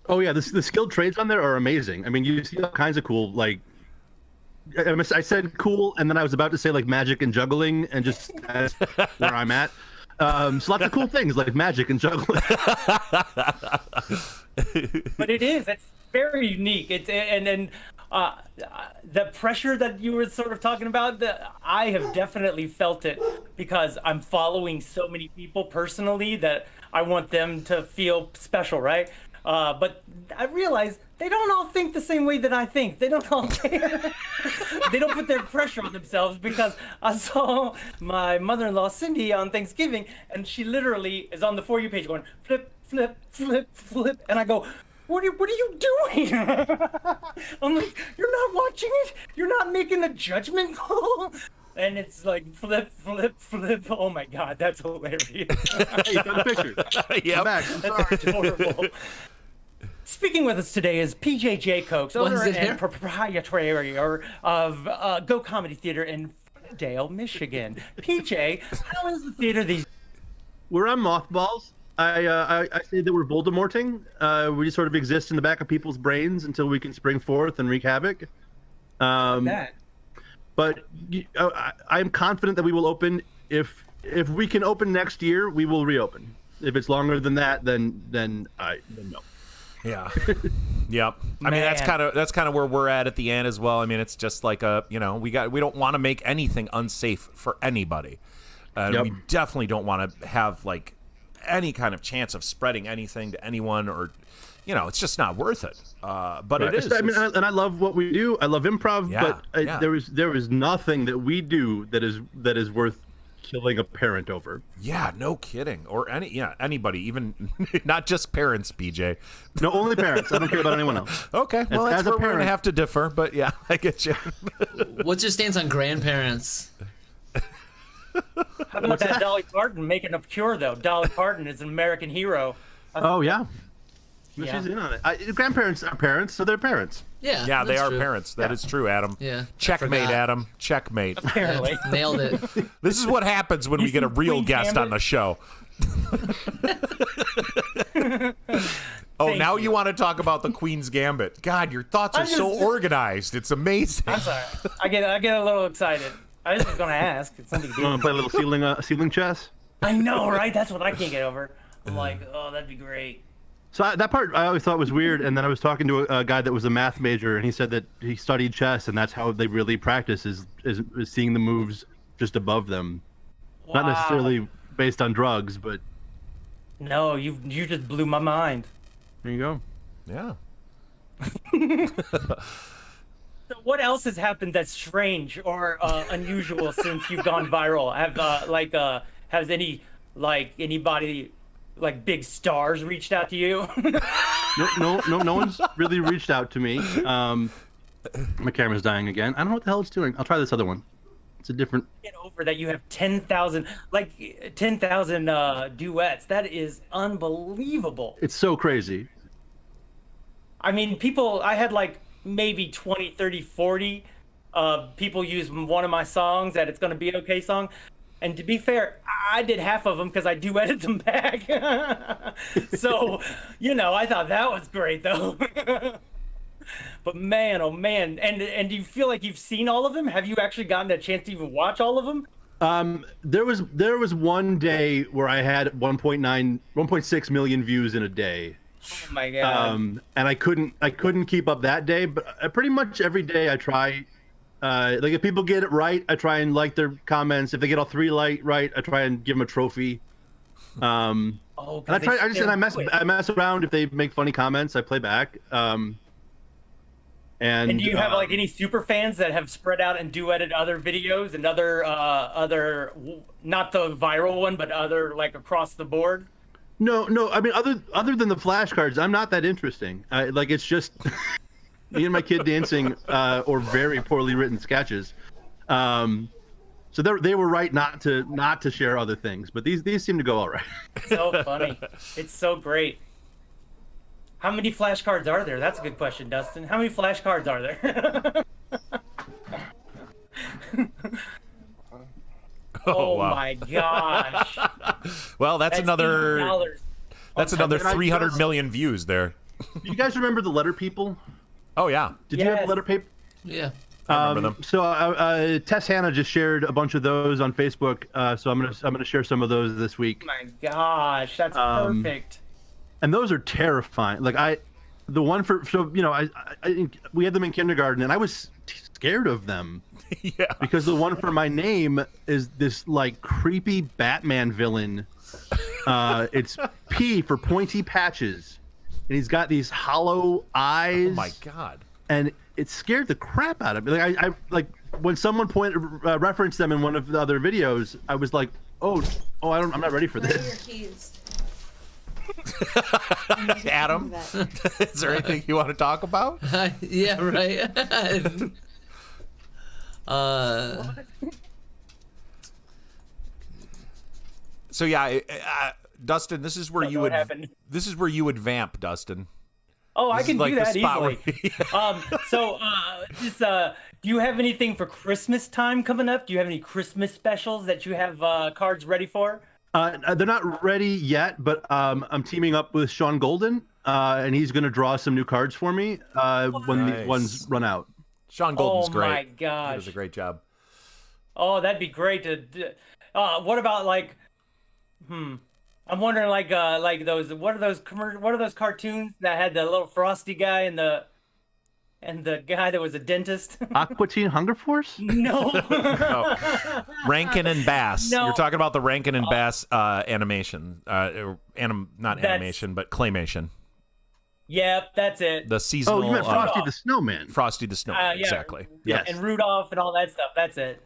Oh yeah, the skilled trades on there are amazing. I mean, you see all kinds of cool, I said cool, and then I was about to say magic and juggling, and just that's where I'm at. So lots of cool things like magic and juggling. But it's very unique. The pressure that you were sort of talking about, I have definitely felt it because I'm following so many people personally that I want them to feel special, right? But I realize they don't all think the same way that I think. They don't all care. They don't put their pressure on themselves because I saw my mother-in-law Cindy on Thanksgiving, and she literally is on the For You page going flip, flip, flip, flip, and I go, What are you doing? I'm like, you're not watching it? You're not making a judgment call? And it's like flip, flip, flip. Oh my God, that's hilarious. Hey, you got a picture. Yep. I'm back. I'm sorry. That's adorable. Speaking with us today is PJ Jacobs, owner and proprietor of Go Comedy Theater in Dale, Michigan. PJ, how is the theater these? We're on mothballs. I say that we're Voldemorting. We just sort of exist in the back of people's brains until we can spring forth and wreak havoc. That. But I'm confident that we will open. If we can open next year, we will reopen. If it's longer than that, then no. Yeah. Yep. I mean, that's kind of where we're at the end as well. I mean, it's just like we don't want to make anything unsafe for anybody. We definitely don't want to have any kind of chance of spreading anything to anyone, or it's just not worth it. But right. it is. I mean, and I love what we do. I love improv, Yeah, but yeah. there is nothing that we do that is worth killing a parent over. Yeah, no kidding. Or anybody, even not just parents, BJ. No, only parents. I don't care about anyone else. Okay, well, As that's a where we're parent- gonna have to differ. But yeah, I get you. What's your stance on grandparents? How about that Dolly Parton making a cure though? Dolly Parton is an American hero. Oh yeah. Yeah. She's in on it. Grandparents are parents, so they're parents. Yeah. Yeah, they that's are true. parents. That is true, Adam. Yeah. Checkmate, Forgot. Adam. Checkmate. Apparently. Nailed it. This is what happens when we get a seen real Queen's guest on Gambit? the show. Oh, now you want to talk about the Queen's Gambit. God, your thoughts are I'm so just- organized. It's amazing. I'm sorry. I get a little excited. I just was gonna ask. It's something to You do. want to play a little ceiling chess? I know, right? That's what I can't get over. I'm like, oh, that'd be great. So that part I always thought was weird, and then I was talking to a guy that was a math major, and he said that he studied chess, and that's how they really practice is seeing the moves just above them, not Wow. necessarily based on drugs, but No, you just blew my mind. there you go. Yeah. So what else has happened that's strange or unusual since you've gone viral? Has anybody like big stars reached out to you? No one's really reached out to me. My camera's dying again. I don't know what the hell it's doing. I'll try this other one. It's a different. Get over that you have 10,000 duets. That is unbelievable. It's so crazy. I mean, I had like maybe 20, 30, 40 people use one of my songs that It's Gonna Be Okay song. And to be fair, I did half of them because I duetted them back. So, I thought that was great though. But man, oh man. And do you feel like you've seen all of them? Have you actually gotten a chance to even watch all of them? There was one day where I had 1.6 million views in a day. Oh my god. And I couldn't keep up that day, but pretty much every day I try. Like if people get it right, I try and like their comments. If they get all three right, I try and give them a trophy. And I mess around. If they make funny comments, I play back. And do you have like any super fans that have spread out and duetted other videos and other not the viral one, but other like across the board? No. I mean, other than the flashcards, I'm not that interesting. Like it's just me and my kid dancing or very poorly written sketches. So they were right not to share other things, but these seem to go all right. So funny. It's so great. How many flashcards are there? That's a good question, Dustin. How many flashcards are there? Oh wow. my gosh. Well, that's another $80. another And I 300 just- million views there. Do you guys remember the letter people? Oh yeah. Did you have Yes. letter paper? Yeah. I remember them. So Tess Hannah just shared a bunch of those on Facebook. So I'm gonna share some of those this week. Oh my gosh, that's perfect. And those are terrifying. Like the one we had them in kindergarten, and I was scared of them Yeah. because the one for my name is this like creepy Batman villain. It's P for pointy patches, and he's got these hollow eyes. Oh my god. And it scared the crap out of me. Like I like when someone referenced them in one of the other videos, I was like, I'm not ready for Where are this. your keys? Adam, is there anything you want to talk about? Yeah, right. So yeah, Dustin, this is where Don't you know would what happened. this is where you would vamp, Dustin. Oh, I This can is like do the that spot easily. where Do you have anything for Christmas time coming up? Do you have any Christmas specials that you have cards ready for? They're not ready yet, but I'm teaming up with Sean Golden, and he's going to draw some new cards for me when Nice. these ones run out. Sean Golden's Oh great. my He gosh. does a great job. Oh, that'd be great to. What about like? I'm wondering like those. What are those cartoons that had the little frosty guy and the guy that was a dentist? Aqua Teen Hunger Force? No. Oh. Rankin and Bass. No. You're talking about the Rankin and Bass animation. Not That's- animation, but claymation. Yep, that's it. The seasonal Oh, you meant Frosty the Snowman. Frosty the Snowman. Yeah. Exactly. Yes. And Rudolph and all that stuff. That's it.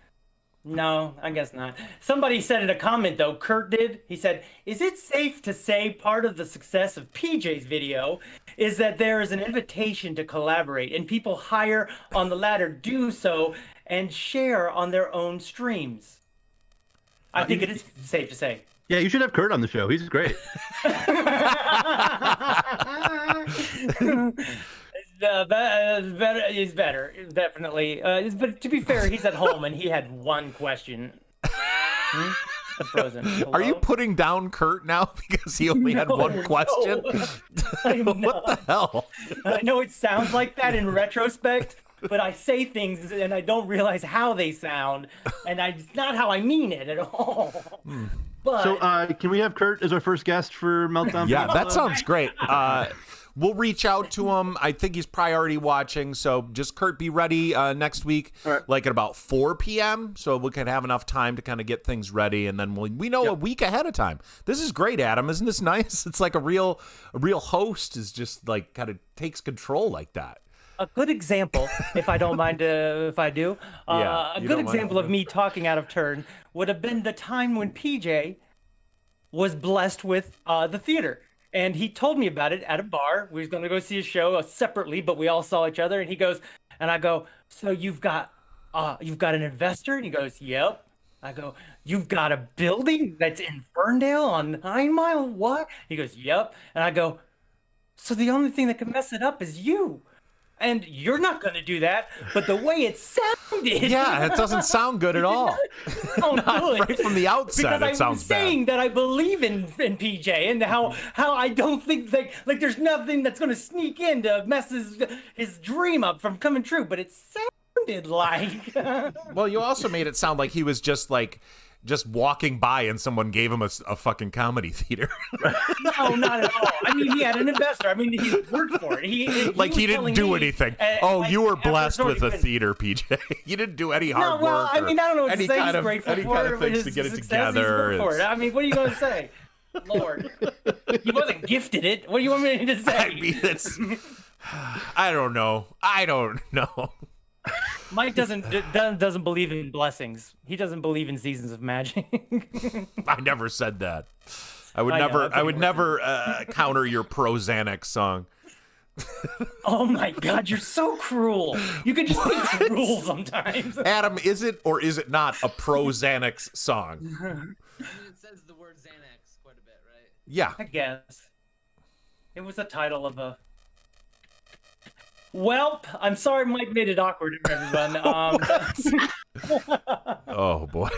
No, I guess not. Somebody said in a comment though, Kurt did. He said, "Is it safe to say part of the success of PJ's video is that there is an invitation to collaborate and people higher on the ladder do so and share on their own streams?" I think it is safe to say. Yeah, you should have Kurt on the show. He's great. He's better, definitely. But to be fair, he's at home and he had one question. The Frozen. Hello? Are you putting down Kurt now because he only had one question? What the hell? I know it sounds like that in retrospect, but I say things and I don't realize how they sound, and it's not how I mean it at all. But So, can we have Kurt as our first guest for Meltdown? Yeah, that sounds great. We'll reach out to him. I think he's priority watching. So just Kurt, be ready next week, like at about 4 p.m. So we can have enough time to kind of get things ready. And then we know a week ahead of time. This is great, Adam. Isn't this nice? It's like a real host is just like kind of takes control like that. a good example, if I don't mind, if I do, a good example of me talking out of turn would have been the time when PJ was blessed with the theater. And he told me about it at a bar. We was going to go see a show separately, but we all saw each other. And he goes, and I go, so you've got an investor? And he goes, yep. I go, you've got a building that's in Ferndale on 9 Mile? What? He goes, yep. And I go, so the only thing that can mess it up is you. And you're not going to do that. But the way it sounded. Yeah, it doesn't sound good at all. Not good. Right from the outset, because it sounds I'm saying that I believe in PJ and how I don't think like there's nothing that's going to sneak in to mess his dream up from coming true. But it sounded like. Well, you also made it sound like he was just walking by and someone gave him a fucking comedy theater. No, not at all. I mean, he had an investor. I mean, he worked for it. He didn't do anything. You were blessed with a theater, PJ. You didn't do any hard work. Well, I mean, I don't know what to say. Any He's grateful kind for of things to get it together. For it. I mean, what are you going to say? Lord, he wasn't gifted it. What do you want me to say? I mean, it's. I don't know. Mike doesn't believe in blessings. He doesn't believe in seasons of magic. I never said that. I would never counter your pro Xanax song. Oh my God, you're so cruel. You can just be cruel sometimes. Adam, is it or is it not a pro Xanax song? It says the word Xanax quite a bit, right? Yeah. I guess. It was the title of a... Well, I'm sorry Mike made it awkward for everyone. Oh, boy.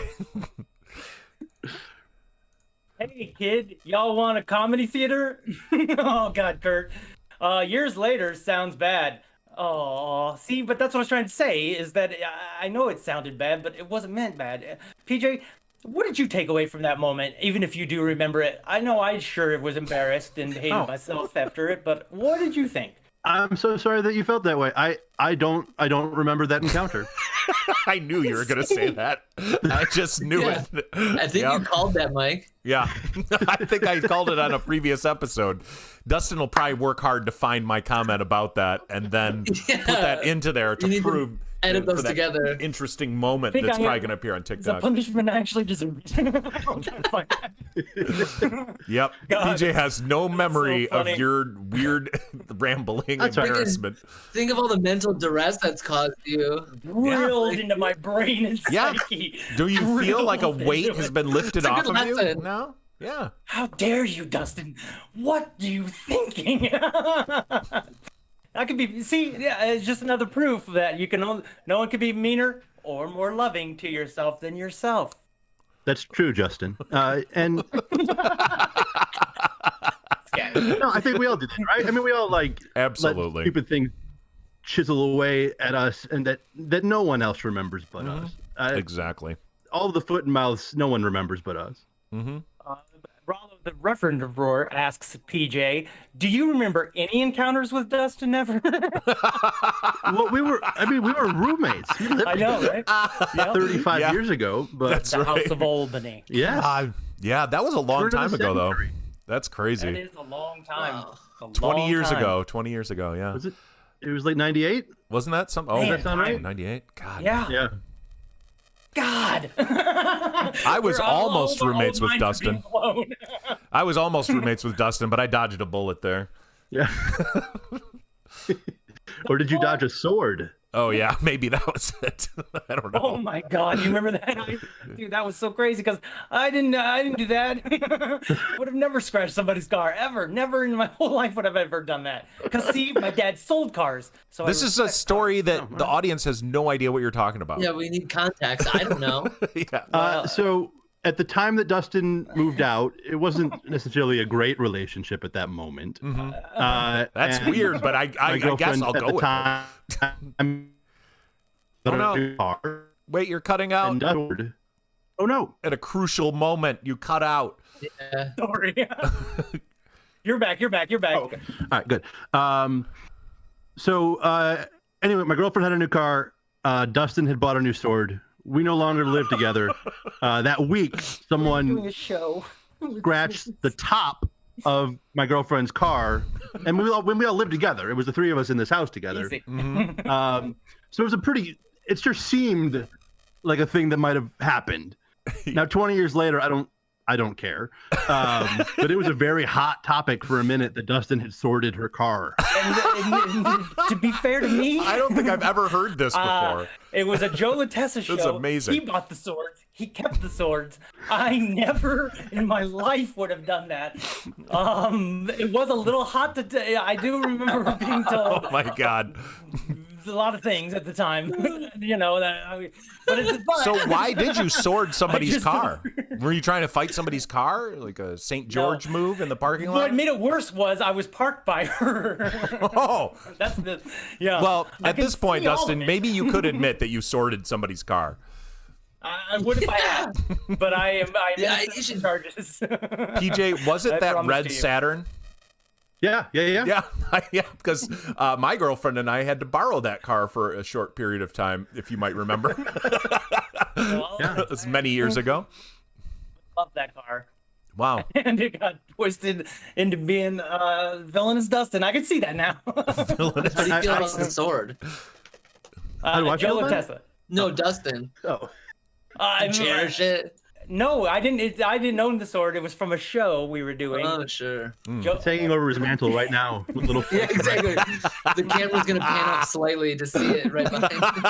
Hey, kid, y'all want a comedy theater? Oh, God, Kurt. Years later sounds bad. Oh, see, but that's what I was trying to say, is that I know it sounded bad, but it wasn't meant bad. PJ, what did you take away from that moment, even if you do remember it? I know I sure was embarrassed and hated myself after it, but what did you think? I'm so sorry that you felt that way. I don't remember that encounter. I knew you were going to say that. I just knew it. I think you called that, Mike. Yeah. I think I called it on a previous episode. Dustin will probably work hard to find my comment about that and then put that into there to prove edit those together. Interesting moment that's probably going to appear on TikTok. The punishment I actually deserve. Yep. God, PJ has no memory so of your weird rambling That's right. embarrassment. Think of all the mental duress that's caused you. Drilled into my brain and psyche. Do you feel like a weight has been lifted It's a off good of you? lesson. No? Yeah. How dare you, Dustin? What are you thinking? I could be. See, yeah, it's just another proof that you can. No one can be meaner or more loving to yourself than yourself. That's true, Justin. And no, I think we all did that, right? I mean, we all Absolutely. let stupid things chisel away at us, and that no one else remembers but us. Exactly. All the foot and mouths, no one remembers but us. Mm-hmm. Rollo the Reverend Roar asks PJ, "Do you remember any encounters with Dustin ever?" Well, we were roommates. We lived I know, right? 35 years ago, but That's The right. House of Albany. yes. Yeah, that was a long Turn of time the ago, though. century. That's That crazy. is a long time. Wow. A 20 long years time. ago. 20 years ago, yeah. Was it? It was like 98. Wasn't that some? Oh, Man, that sound right? 98. God. Yeah. Yeah. God. I was almost roommates with Dustin. I was almost roommates with Dustin, but I dodged a bullet there. Yeah. Or did you dodge a sword? Oh yeah, maybe that was it. I don't know. Oh my God, you remember that? Dude, that was so crazy because I didn't do that. Would have never scratched somebody's car ever. Never in my whole life would I've ever done that. Because see, my dad sold cars. So This is a story that the audience has no idea what you're talking about. Yeah, we need context. I don't know. Yeah. So at the time that Dustin moved out, it wasn't necessarily a great relationship at that moment. That's and weird, but I guess girlfriend I'll at go the with it. time, Oh, no. a new car, Wait, you're cutting out and oh no. at a crucial moment. You cut out. Yeah. Sorry. You're back. Oh, okay. All right, good. Anyway, my girlfriend had a new car. Dustin had bought a new sword. We no longer live together. That week, Doing someone a show. scratched the top of my girlfriend's car, and when we all lived together, it was the three of us in this house together. Easy. So it was it just seemed like a thing that might have happened. Now, 20 years later, I don't care. But it was a very hot topic for a minute that Dustin had sorted her car. And to be fair to me, I don't think I've ever heard this before. it was a Joe Latessa show. That's amazing. He bought the swords. He kept the swords. I never in my life would have done that. It was a little hot to I do remember being told Oh my God. a lot of things at the time. So why did you sword somebody's just- car? Were you trying to fight somebody's car? Like a St. George move in the parking lot? What made it worse was I was parked by her. Oh. That's the Well, I at can this point, see all of Dustin, it. maybe you could admit that you sorted somebody's car. I would if I had, but I'm Yeah, innocent you should- of charges. PJ, was it I that promise red to you. Saturn? Yeah. Yeah, yeah, because my girlfriend and I had to borrow that car for a short period of time, if you might remember. Well, It was many years ago. love that car. Wow. And it got twisted into being villainous Dustin. I can see that now. How do you feel about the sword? How do I feel Joe about it? Latessa. No, Dustin. Oh. Cherish it. No, I didn't. I didn't own the sword. It was from a show we were doing. Oh, sure. Joe- It's hanging over his mantle right now with little Yeah, exactly. The camera's gonna pan up slightly to see it right behind you.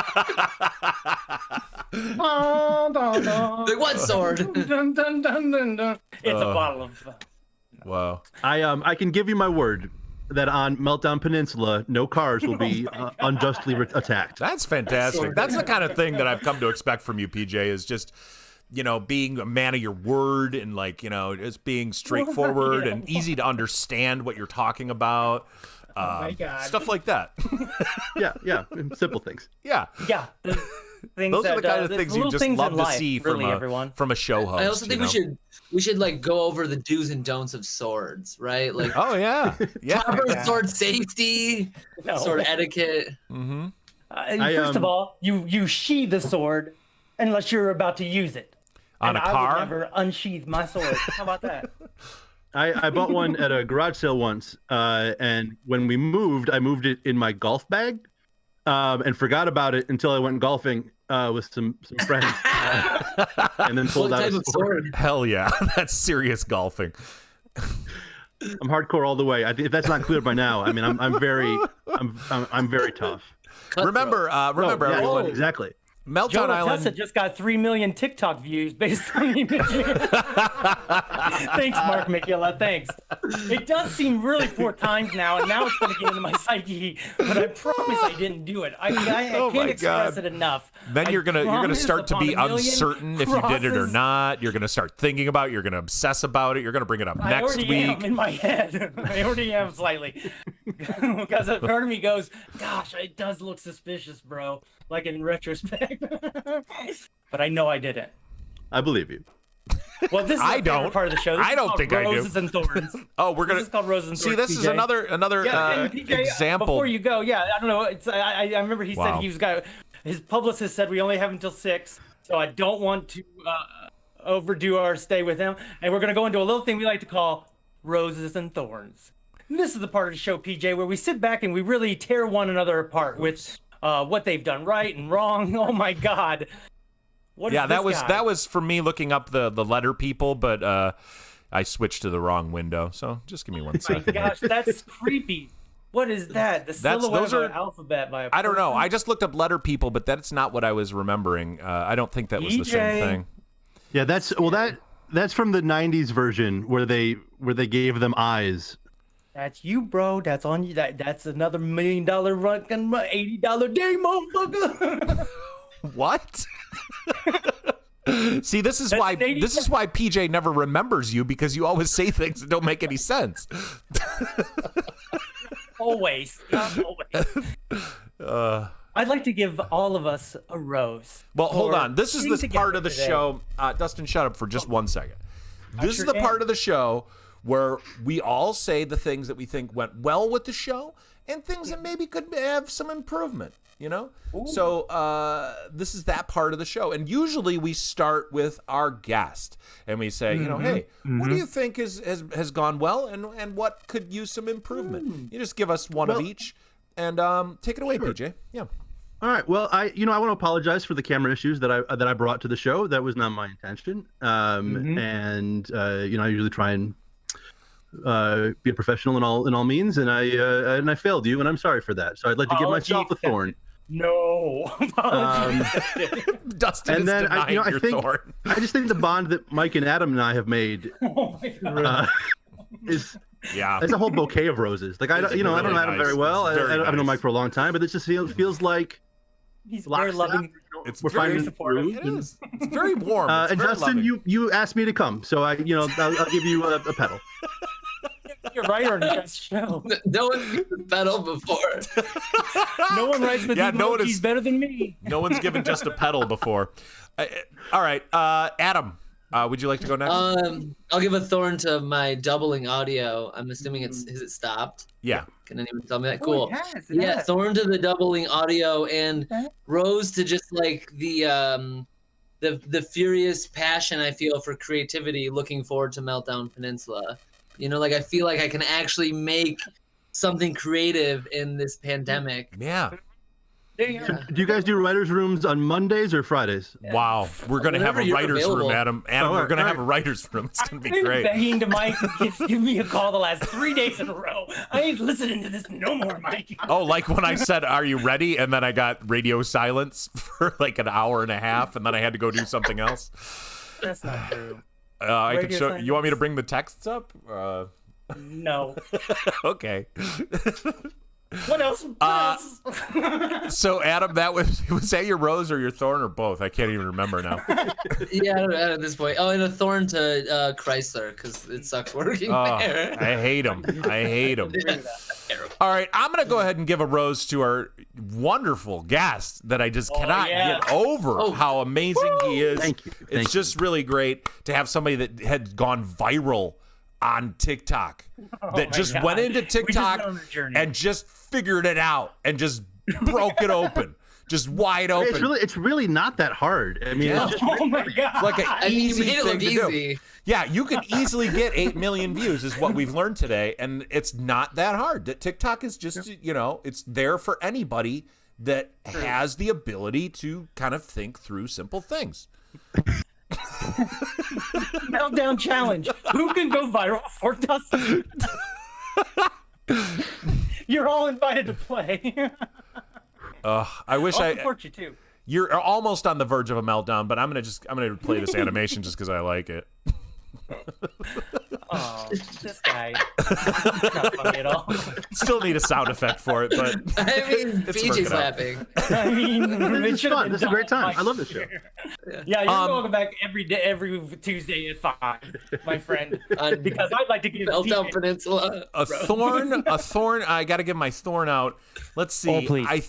Like, what sword? Dun, dun, dun, dun, dun. It's a bottle of. Wow. I can give you my word that on Meltdown Peninsula, no cars will be unjustly attacked. That's fantastic. That's the kind of thing that I've come to expect from you, PJ, is just, being a man of your word and just being straightforward and easy to understand what you're talking about. my God. Stuff like that. Yeah, simple things. Yeah. Yeah. Things Those are the that, kind of the things you little just things love in to life, see really, everyone. from a show host. I also think we should like go over the do's and don'ts of swords, right? Like Oh yeah. Yeah. proper sword safety, No. sword etiquette. Mm-hmm. First of all, you sheathe the sword unless you're about to use it. On And a car? I would never unsheath my sword. How about that? I bought one at a garage sale once, and when we moved, I moved it in my golf bag, and forgot about it until I went golfing with some friends, and then What pulled out type a of sword. sword? Hell yeah. That's serious golfing. I'm hardcore all the way. If that's not clear by now, I mean, I'm very tough. Remember, Yeah, everyone, exactly. Joe Meltdown Latessa Island. just got 3 million TikTok views based on the image. Thanks, Mark Mikula. Thanks. It does seem really 4 times now, and now it's going to get into my psyche. But I promise I didn't do it. I Oh my can't express God. it enough. Then you're gonna promise start to upon be a million uncertain if you did it or crosses. not. You're gonna start thinking about it. You're gonna obsess about it. You're gonna bring it up I next already week. am in my head. I already am slightly. Because a part of me goes, gosh, it does look suspicious, bro. Like in retrospect. But I know I didn't. I believe you. Well, this is I my favorite don't. part of the show. This I is don't called think I do. Roses and Thorns. Oh, we're gonna This is called Roses and see. Thorns. This is PJ. another Yeah, and PJ, example. Before you go, yeah, I don't know. I remember he Wow. said he was got his publicist said we only have until 6, so I don't want to overdo our stay with him. And we're gonna go into a little thing we like to call Roses and Thorns. And this is the part of the show, PJ, where we sit back and we really tear one another apart with what they've done right and wrong. Oh my God. What is Yeah, this guy? that was for me looking up the letter people, but I switched to the wrong window. So just give me one My second. gosh, that's creepy. What is that? The silhouette those of are- an alphabet by a I don't know. person? I just looked up letter people, but that's not what I was remembering. I don't think that was the same EJ. thing. Yeah, that's from the '90s version where they gave them eyes. That's you, bro. That's on you. That's another $1 million fucking $80 day, motherfucker. What? See, this is That's why an 80 PJ never remembers you, because you always say things that don't make any sense. Always. Not always. I'd like to give all of us a rose. Well, hold for on. This is being the part of the together today. show. Dustin, shut up for just 1 second. This sure is the can. part of the show where we all say the things that we think went well with the show and things that maybe could have some improvement, you know? So this is that part of the show. And usually we start with our guest and we say, you know, hey, what do you think has gone well and what could use some improvement? You just give us one of each and take it away, PJ. Yeah. All right. Well, I want to apologize for the camera issues that I brought to the show. That was not my intention. And I usually try and be a professional in all means, and I failed you, and I'm sorry for that. So I'd like to give myself a thorn. No. Dustin And is then denying your think thorn. I just think the bond that Mike and Adam and I have made Oh my God. is. Yeah. It's a whole bouquet of roses. Like I don't know really Adam nice. very well. It's very I've known nice. Mike for a long time, but it just feels like He's very loving. It's we're very finding supportive. groove. It is. It's very warm. It's And very Justin, loving. you asked me to come, so I'll give you a pedal. You're right on your show. No one used the pedal before. No one writes the Yeah, no one emojis is- better than me. No one's given just a pedal before. All right, Adam, would you like to go next? I'll give a thorn to my doubling audio. I'm assuming has it stopped? Yeah. Can anyone tell me that? Oh, Cool. it has, Yeah, has. thorn to the doubling audio, and Okay. rose to just like the furious passion I feel for creativity. Looking forward to Meltdown Peninsula. You know, like I feel like I can actually make something creative in this pandemic. Yeah. There you go. Do you guys do writers' rooms on Mondays or Fridays? Wow. We're going to have Whenever a you're writer's room, available. Adam. Oh, We're going to all have a right. writer's room. It's going to I've be been great. begging to Mike to give me a call the last 3 days in a row. I ain't listening to this no more, Mike. Oh, like when I said, "Are you ready?" and then I got radio silence for like an hour and a half, and then I had to go do something else. That's not true. I could Radio show. You want me to silence. bring the texts up? No. Okay. What else? What else? So, Adam, was that your rose or your thorn or both? I can't even remember now. Yeah, I don't know at this point. Oh, and a thorn to Chrysler because it sucks working Oh, there. I hate him. I hate him. All right, I'm going to go ahead and give a rose to our wonderful guest that I just cannot yeah. get over how amazing he is. Thank you. It's Thank just really great to have somebody that had gone viral on TikTok, that my just God. went into We just TikTok went on a journey. and just figured it out and just broke it open, just wide open. It's really not that hard. I mean, Yeah. it's just Oh my God. It's like an I mean, you easy made it thing look to do. easy. Yeah, you can easily get 8 million views is what we've learned today, and it's not that hard. That TikTok is just, it's there for anybody that has the ability to kind of think through simple things. Meltdown challenge. Who can go viral for Dustin? You're all invited to play. I wish I'll support you too. you're almost on the verge of a meltdown, but I'm gonna play this animation just because I like it. Oh, this guy. It's not funny at all. Still need a sound effect for it, but I mean, It's working PJ's out. laughing. I mean, it It's should have fun. been This is a great done time. by I love this show. Yeah, you're Um, welcome back every day, every Tuesday at 5, my friend. On Because I'd like to give Meltdown PJ Peninsula. a thorn. I got to give my thorn out. Let's see. Oh, please. I'm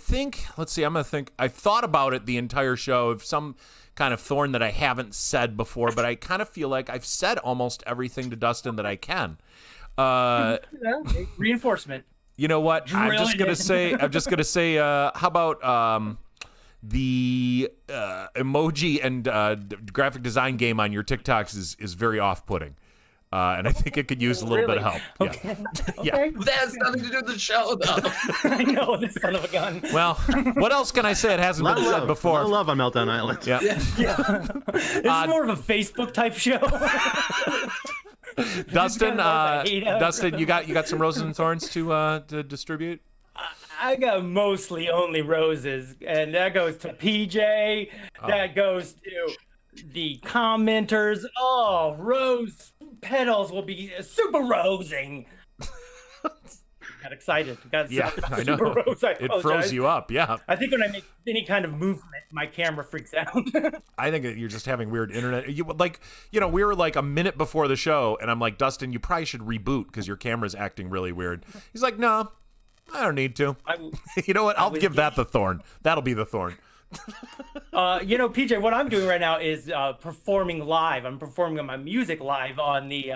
gonna think. I've thought about it the entire show of some kind of thorn that I haven't said before, but I kind of feel like I've said almost everything to Dustin that I can. reinforcement. You know what? I'm Really just gonna say. How about the emoji and graphic design game on your TikToks is very off-putting, and I think it could use a little bit of help. Yeah. Yeah. Okay. That has nothing to do with the show, though. I know, this son of a gun. Well, what else can I say? It hasn't A lot been of said love. before. A lot of love on Meltdown Island. Yeah. This is more of a Facebook type show. Dustin, Hate us. Dustin, you got some roses and thorns to distribute? I got mostly only roses, and that goes to PJ. That goes to the commenters. Oh, rose petals will be super rosing. Got excited. Yeah, I know. Super rose. I It froze you up. Yeah. I think when I make any kind of movement, my camera freaks out. I think that you're just having weird internet. We were like a minute before the show, and I'm like, Dustin, you probably should reboot because your camera's acting really weird. He's like, no, I don't need to. You know what? I'll give that the thorn. That'll be the thorn. PJ, what I'm doing right now is performing live. I'm performing my music live on the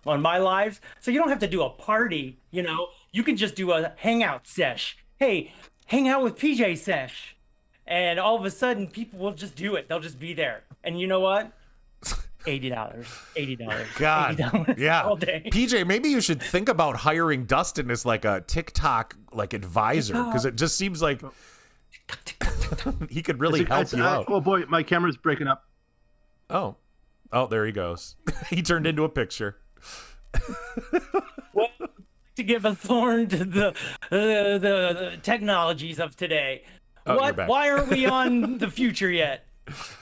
on my lives, so you don't have to do a party. You can just do a hangout sesh. Hey, hang out with PJ sesh, and all of a sudden people will just do it. They'll just be there, and you know what? $80, God, $80 yeah. all day. PJ, maybe you should think about hiring Dustin as like a TikTok advisor, because it just seems like he could really help you out. Oh boy, my camera's breaking up. Oh, there he goes. He turned into a picture. Well, to give a thorn to the technologies of today. You're back. Why aren't we on the future yet?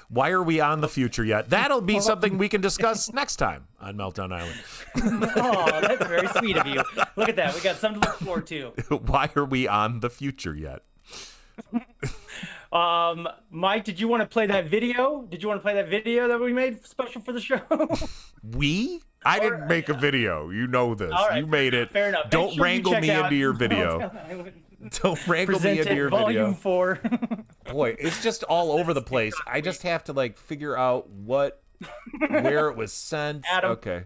Why are we on the future yet? That'll be something we can discuss next time on Meltdown Island. Oh, that's very sweet of you. Look at that. We got something to look forward to. Why are we on the future yet? Mike, did you want to play that video? Did you want to play that video that we made special for the show? I didn't make a video. You know this. All right, You made it. Fair enough. Don't Make sure you wrangle check me out into your video. Meltdown Island. Don't wrangle me into your Volume video. 4. Boy, it's just all over the place. I just have to figure out where it was sent. Adam. Okay.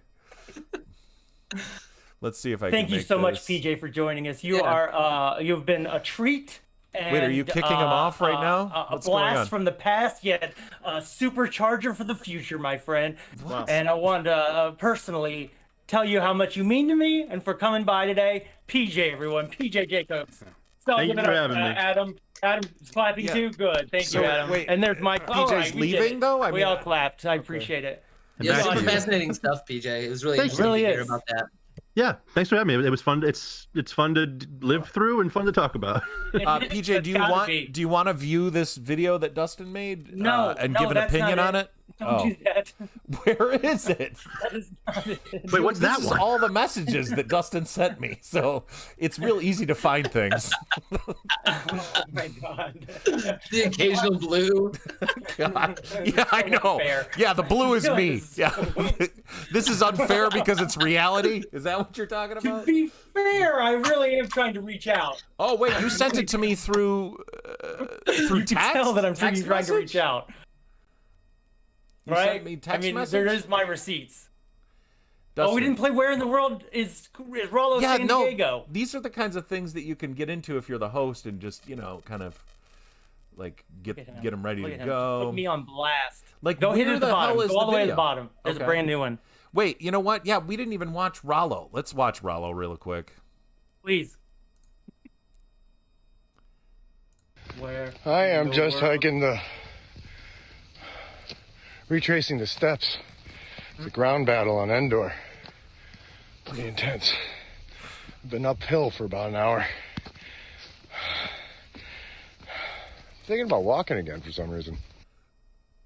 Let's see if I Thank can you make so much, this. PJ, for joining us. You've been a treat. And, Wait, are you kicking him off right now? A What's going on? blast from the past, yet a supercharger for the future, my friend. What? And I wanted to personally tell you how much you mean to me and for coming by today. PJ, everyone. PJ Jacobs. So Thank you for having me. Adam. Adam's clapping too? Good. Thank you, Adam. wait, and there's Mike. All PJ's right, we did leaving, it. though? We all clapped. I appreciate it. Yeah, Back super to you. fascinating stuff, PJ. It was really Thank interesting you. to Really hear is. about that. Yeah, thanks for having me. It was fun. It's fun to live through and fun to talk about. PJ, That's do you gotta want be. do you want to view this video that Dustin made? No, and no, give an that's opinion not on it? Don't do that. Where is it? That is not it. Wait, what's that This is one? all the messages that Dustin sent me, so it's real easy to find things. Oh my God. The occasional blue. God. Yeah, I know. Unfair. Yeah, the blue is me. Yes. Yeah, this is unfair because it's reality. Is that what you're talking To about? be fair, I really am trying to reach out. Oh wait, you sent it to me through You text. can tell that I'm Text trying to message? reach out. You Right? sent me text I mean, message? there is my receipts. Dustin. Oh, we didn't play Where in the World is Rollo San Diego? These are the kinds of things that you can get into if you're the host and just kind of get them ready Look to at him. Put Put me on blast. Like, Go hit it where at the the bottom. hell is Go all the the way to the video? bottom. There's Okay. a brand new one. Wait, you know what? Yeah, we didn't even watch Rollo. Let's watch Rollo real quick. Please. Where? I in am the just world? hiking retracing the steps. It's a ground battle on Endor. Pretty intense. Been uphill for about an hour. Thinking about walking again for some reason.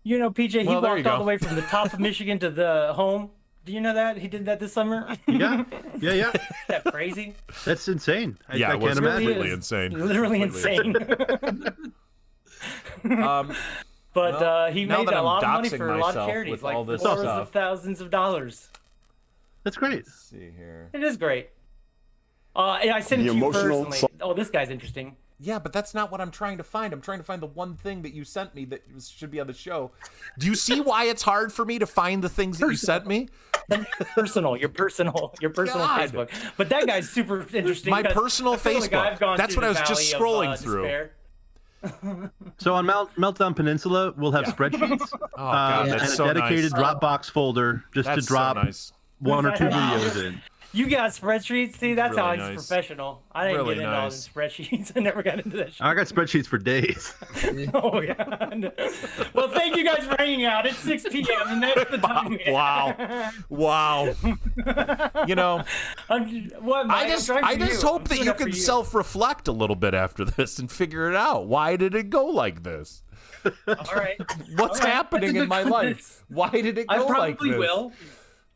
You know, PJ, he Well, there you walked all go. the way from the top of Michigan to the home. Do you know that? He did that this summer? Yeah. Is that crazy? That's insane. I It can't was imagine. completely is. insane. Literally Completely insane. Um, But Well, he now made that a I'm lot of money doxing for a lot of myself charities, with like all this scores stuff. of thousands of dollars. That's great. let's see here. It is great. And I sent it The to you emotional personally. Oh, this guy's interesting. Yeah, but that's not what I'm trying to find. I'm trying to find the one thing that you sent me that should be on the show. Do you see why it's hard for me to find the things that you sent me? Your personal God. Facebook. But that guy's super interesting. My because personal I feel like Facebook. I've gone That's through what I the was just valley of, scrolling through. despair. So on Meltdown Peninsula, we'll have spreadsheets Oh God, and that's a so dedicated nice. Dropbox folder just That's to drop so nice. one or two Wow. videos in. You got spreadsheets? See, that's Really how nice. it's professional. I didn't Really get into all the nice. spreadsheets. I never got into that shit. I got spreadsheets for days. Oh, God. Well, thank you guys for hanging out. It's 6 p.m. and that's the time. Wow. Wow. You know, I just hope that you can self-reflect a little bit after this and figure it out. Why did it go like this? All right. What's happening That's a in my good life? Why did it I go like probably this? will.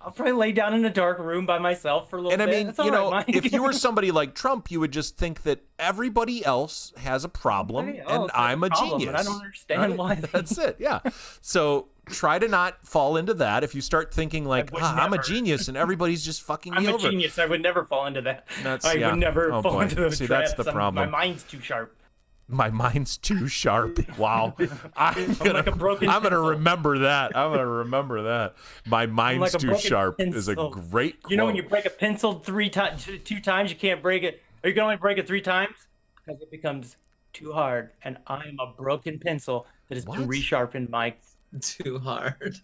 I'll probably lay down in a dark room by myself for a little And I bit. mean, That's all you know, right, Mike. if you were somebody like Trump, you would just think that everybody else has a problem Everybody and else has I'm a a problem, genius. and I don't understand why. That's it. Yeah. So try to not fall into that. If you start thinking like, would I'm a never. genius and everybody's just fucking I'm me a over. genius. I would never fall into that. Yeah. would never Oh, fall boy. into those See, traps. that's the problem. My mind's too sharp. My mind's too sharp. Wow. I'm like a broken gonna pencil. remember that. I'm gonna remember that. My mind's like a too broken sharp is a pencil. great quote. You know when you break a pencil two times, you can't break it, or you can only break it 3 times because it becomes too hard. And I'm a broken pencil that has been What? resharpened, Mike, Too hard.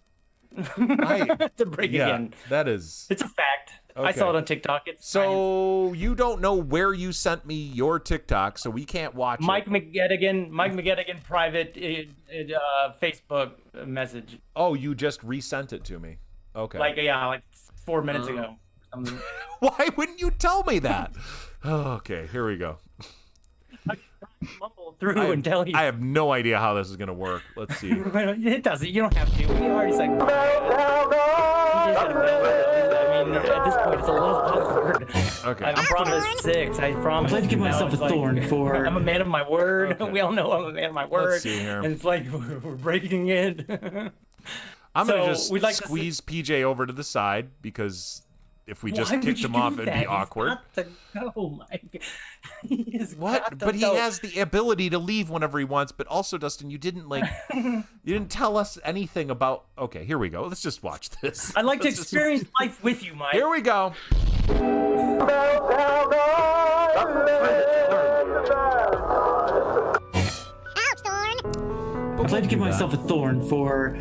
to break yeah, again. that is. It's a fact. I Okay. saw it on TikTok. It's science. So you don't know where you sent me your TikTok, so we can't watch Mike it. McGettigan, private Facebook message, Oh, you just resent it to me. Okay. like 4 minutes ago. Why wouldn't you tell me that? Okay, here we go. Mumble through and tell you. I have no idea how this is gonna work. Let's see. It doesn't. You don't have to. We already said. I mean, at this point, it's a little awkward. Okay. I promised 6. I promised. I'd like to give you know, myself it's a thorn for- I'm a man of my word. Okay. We all know I'm a man of my word. Let's see here. And it's like we're breaking it. I'm So, gonna just we'd like to squeeze PJ over to the side because if we just Why would kicked you him do off, that? it'd be He's awkward. got to go, Mike. He has What? got to But he go. has the ability to leave whenever he wants. But also, Dustin, you didn't you didn't tell us anything about. Okay, here we go. Let's just watch this. I'd like to Let's just- experience life with you, Mike. Here we go. I'd like to give myself a thorn for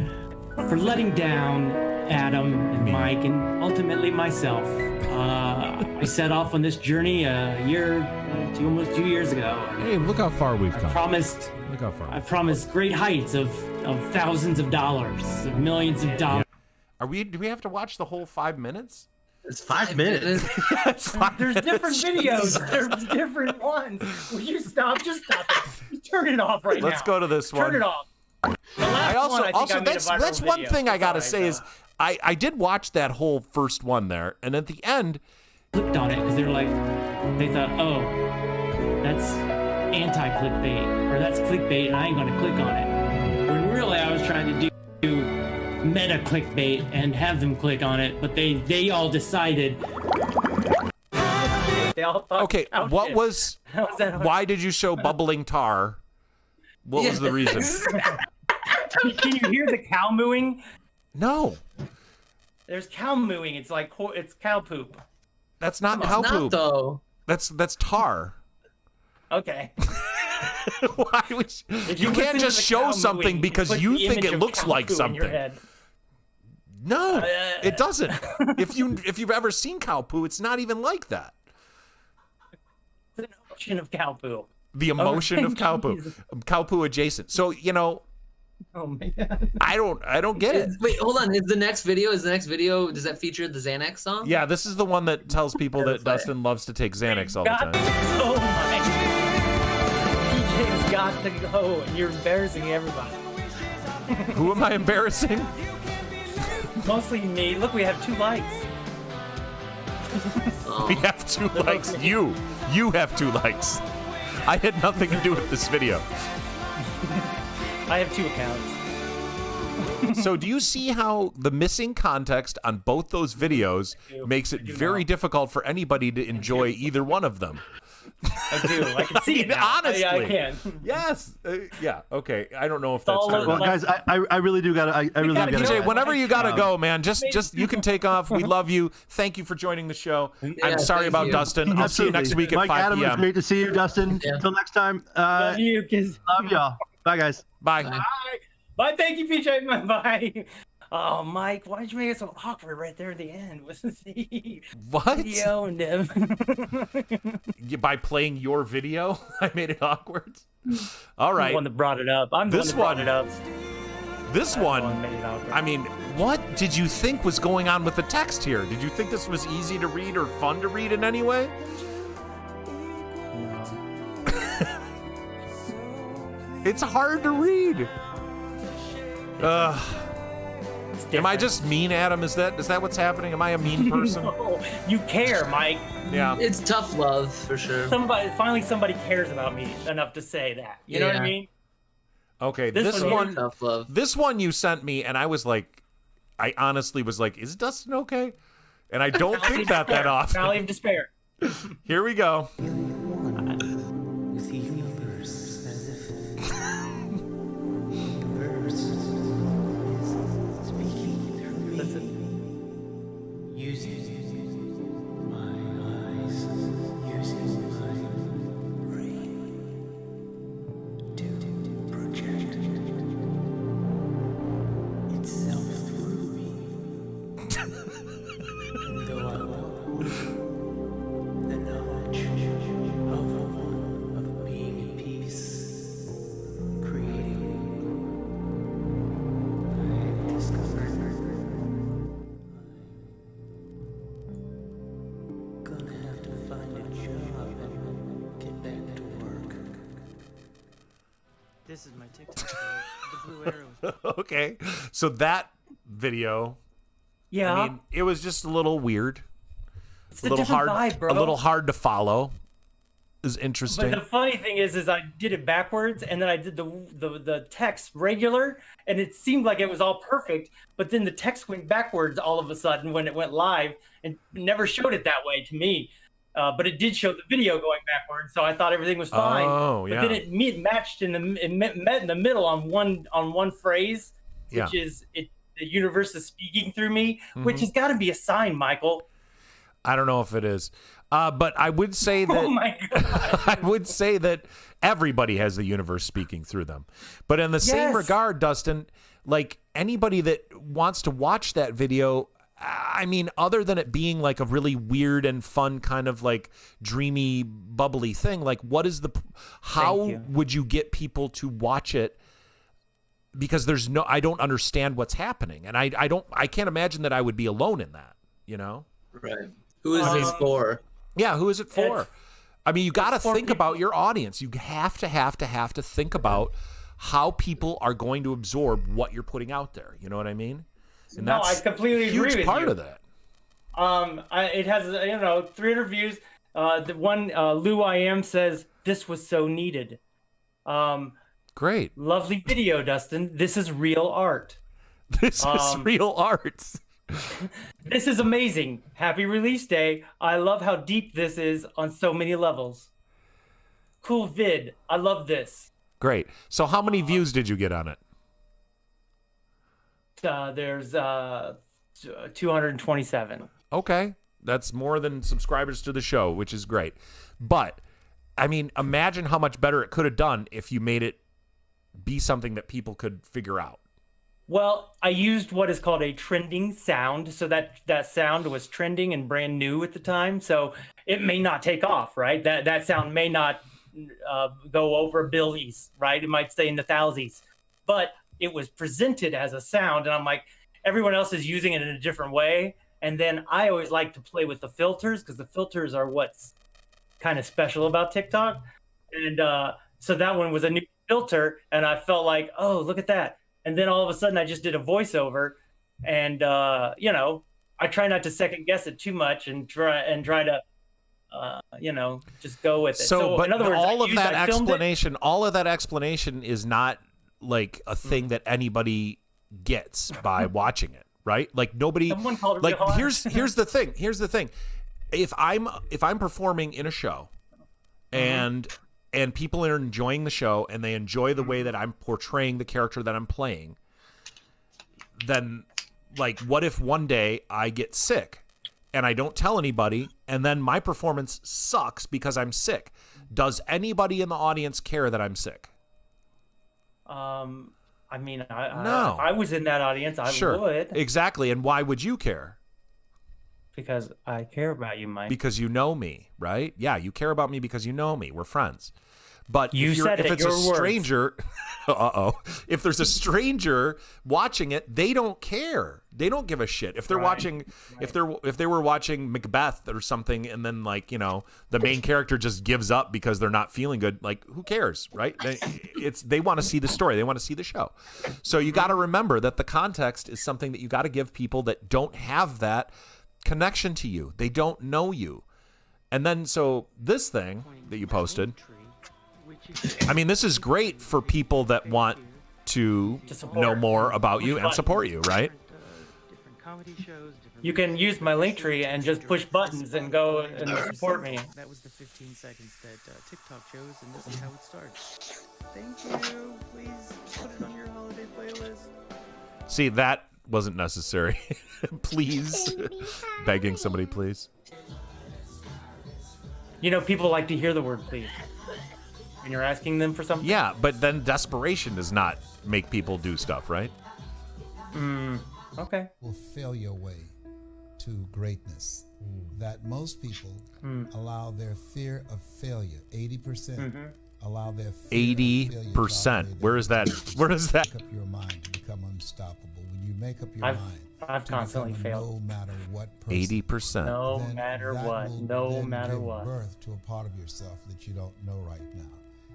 letting down Adam and Mike and ultimately myself. I set off on this journey almost 2 years ago. Hey, look how far we've come. Promised, Look how far. I promised great heights of thousands of dollars, of millions of dollars. Do we have to watch the whole 5 minutes? It's 5 minutes. That's fine. There's different videos. There's different ones. Will you stop? Just stop it. Turn it off right now. Let's go to this one. Turn it off. The I last also, one, I think I made a that's viral one video. thing I It's gotta alright, say though. is I did watch that whole first one there, and at the end, Clicked on it because they thought, oh, that's anti-clickbait, or that's clickbait, and I ain't gonna click on it. When really I was trying to do meta clickbait and have them click on it, but they all decided. They all thought, okay, oh, what shit. was? How was that? Why did you show bubbling tar? What was the reason? Can you hear the cow mooing? No, There's cow mooing. It's like it's cow poop. that's not It's cow not poop. though. That's tar. Okay. Why would you listen can't to just the show cow something mooing, because puts you the think image it of looks cow like poo in your something. head. No, it doesn't. If you've ever seen cow poo, it's not even like that. It's an emotion of cow poo. The emotion of cow poo, Jesus. cow poo adjacent. So Oh my god. I don't get it. Wait, hold on. Is the next video? Does that feature the Xanax song? Yeah, this is the one that tells people that Dustin loves to take Xanax all the Got to time. go, Mike. PJ's got to go, and you're embarrassing everybody. Who am I embarrassing? Mostly me. Look, we have 2 likes. We have 2 likes. You have 2 likes. I had nothing to do with this video. I have 2 accounts. So do you see how the missing context on both those videos makes it very difficult for anybody to enjoy either one of them? I do. I can see it now. Honestly. I can. Yes. Yeah. Okay. I don't know if that's all true. or over- not. Well, guys, I really do gotta. I really do PJ, gotta. whenever you gotta go, man, just you can take off. We love you. Thank you for joining the show. I'm sorry thank about you. Dustin. I'll see you next week at Mike 5 Adam, it's p.m. great to see you, Dustin. Yeah. Until next time. Love you, 'cause- Love y'all. Bye, guys. Bye. Bye. Bye. Thank you, PJ. Bye. Oh, Mike, why did you make it so awkward right there at the end? Wasn't the What? video and By playing your video, I made it awkward. All I'm right. the one that brought it up. I'm the This one that brought one- it up. This I'm the one, that made it awkward. I mean, what did you think was going on with the text here? Did you think this was easy to read or fun to read in any way? It's hard to read. Am I just mean, Adam? Is that what's happening? Am I a mean person? No, you care, Mike. Yeah. It's tough love for sure. Somebody cares about me enough to say that. You know what I Yeah. mean? Okay, This this one- one, Tough love. this one you sent me, and I was like, I honestly was like, is Dustin okay? And I don't think that Valley often. of Despair. Here we go. With the universe as if the universe is speaking through me. Using my eyes, using my brain to project itself through me. And though I want the knowledge of being in peace, creating, I discovered I'm gonna have to find a job and get back to work. This is my TikTok. The blue arrows. Okay, so that video, Yeah. I mean, it was just a little weird, it's a a little different hard, vibe, bro. a little hard to follow. Is But interesting. the funny thing is I did it backwards, and then I did the text regular, and it seemed like it was all perfect. But then the text went backwards all of a sudden when it went live, and it never showed it that way to me. But it did show the video going backwards, so I thought everything was fine. Oh, yeah. But then it matched met in the middle on one phrase, which Yeah. is the universe is speaking through me, Mm-hmm. which has got to be a sign, Michael. I don't know if it is, but I would say that. Oh my god. I would say that everybody has the universe speaking through them. But in the same Yes. regard, Dustin, like anybody that wants to watch that video, I mean, other than it being like a really weird and fun kind of like dreamy, bubbly thing, like what is how you. would you get people to watch it? Because I don't understand what's happening. And I can't imagine that I would be alone in that, you know? Right. Who is this for? Yeah, who is it for? It's- I mean, you got to it's for think people- about your audience. You have to think about how people are going to absorb what you're putting out there. You know what I mean? And No, I completely a huge agree with part you. of that. It has 300 views. The one Lou I Am says this was so needed. Great. Lovely video, Dustin. This is real art. This is real art. This is amazing. Happy release day. I love how deep this is on so many levels. Cool vid. I love this. Great. So how many views did you get on it? There's 227. Okay. That's more than subscribers to the show, which is great. But I mean, imagine how much better it could have done if you made it be something that people could figure out. Well, I used what is called a trending sound, so that sound was trending and brand new at the time. So it may not take off, right? That sound may not go over billies, right? It might stay in the thousands, but it was presented as a sound, and I'm like, everyone else is using it in a different way. And then I always like to play with the filters because the filters are what's kind of special about TikTok. And so that one was a new filter, and I felt like, oh, look at that. And then all of a sudden I just did a voiceover, and I try not to second guess it too much and try to just go with it. So, but in other words, all of that I filmed it. explanation is not like a thing that anybody gets by watching it, right? Like nobody. Someone called it Like real art. here's the thing. Here's the thing. If I'm performing in a show, and people are enjoying the show and they enjoy the way that I'm portraying the character that I'm playing, then like what if one day I get sick and I don't tell anybody and then my performance sucks because I'm sick? Does anybody in the audience care that I'm sick? I mean, No. if I was in that audience, I Sure. would. Exactly. And why would you care? Because I care about you, Mike. Because you know me, right? Yeah, you care about me because you know me. We're friends. But You said if it, it's your a words. stranger, if there's a stranger watching it, they don't care. They don't give a shit. If they're watching, if they were watching Macbeth or something, and then like the main character just gives up because they're not feeling good, like who cares, right? They want to see the story. They want to see the show. So you got to remember that the context is something that you got to give people that don't have that connection to you. They don't know you. And then so this thing that you posted, I mean, this is great for people that want to know more about you and support you, right? You can use my link tree and just push buttons and go and support me. That was the 15 seconds that TikTok chose, and this is how it starts. Thank you. Please put it on your holiday playlist. See, that wasn't necessary. Please. Begging somebody, please. People like to hear the word please. When you're asking them for something. Yeah, but then desperation does not make people do stuff, right? Okay. Will fail your way to greatness. That most people allow their fear of failure, 80%, allow their fear of failure to 80%. outweigh Where is that? Where is that? Make up your mind to become unstoppable. When you make up your I've mind to constantly become a failed. no matter what person, 80%. No then matter that what. will No then matter give what. birth to a part of yourself that you don't know right now.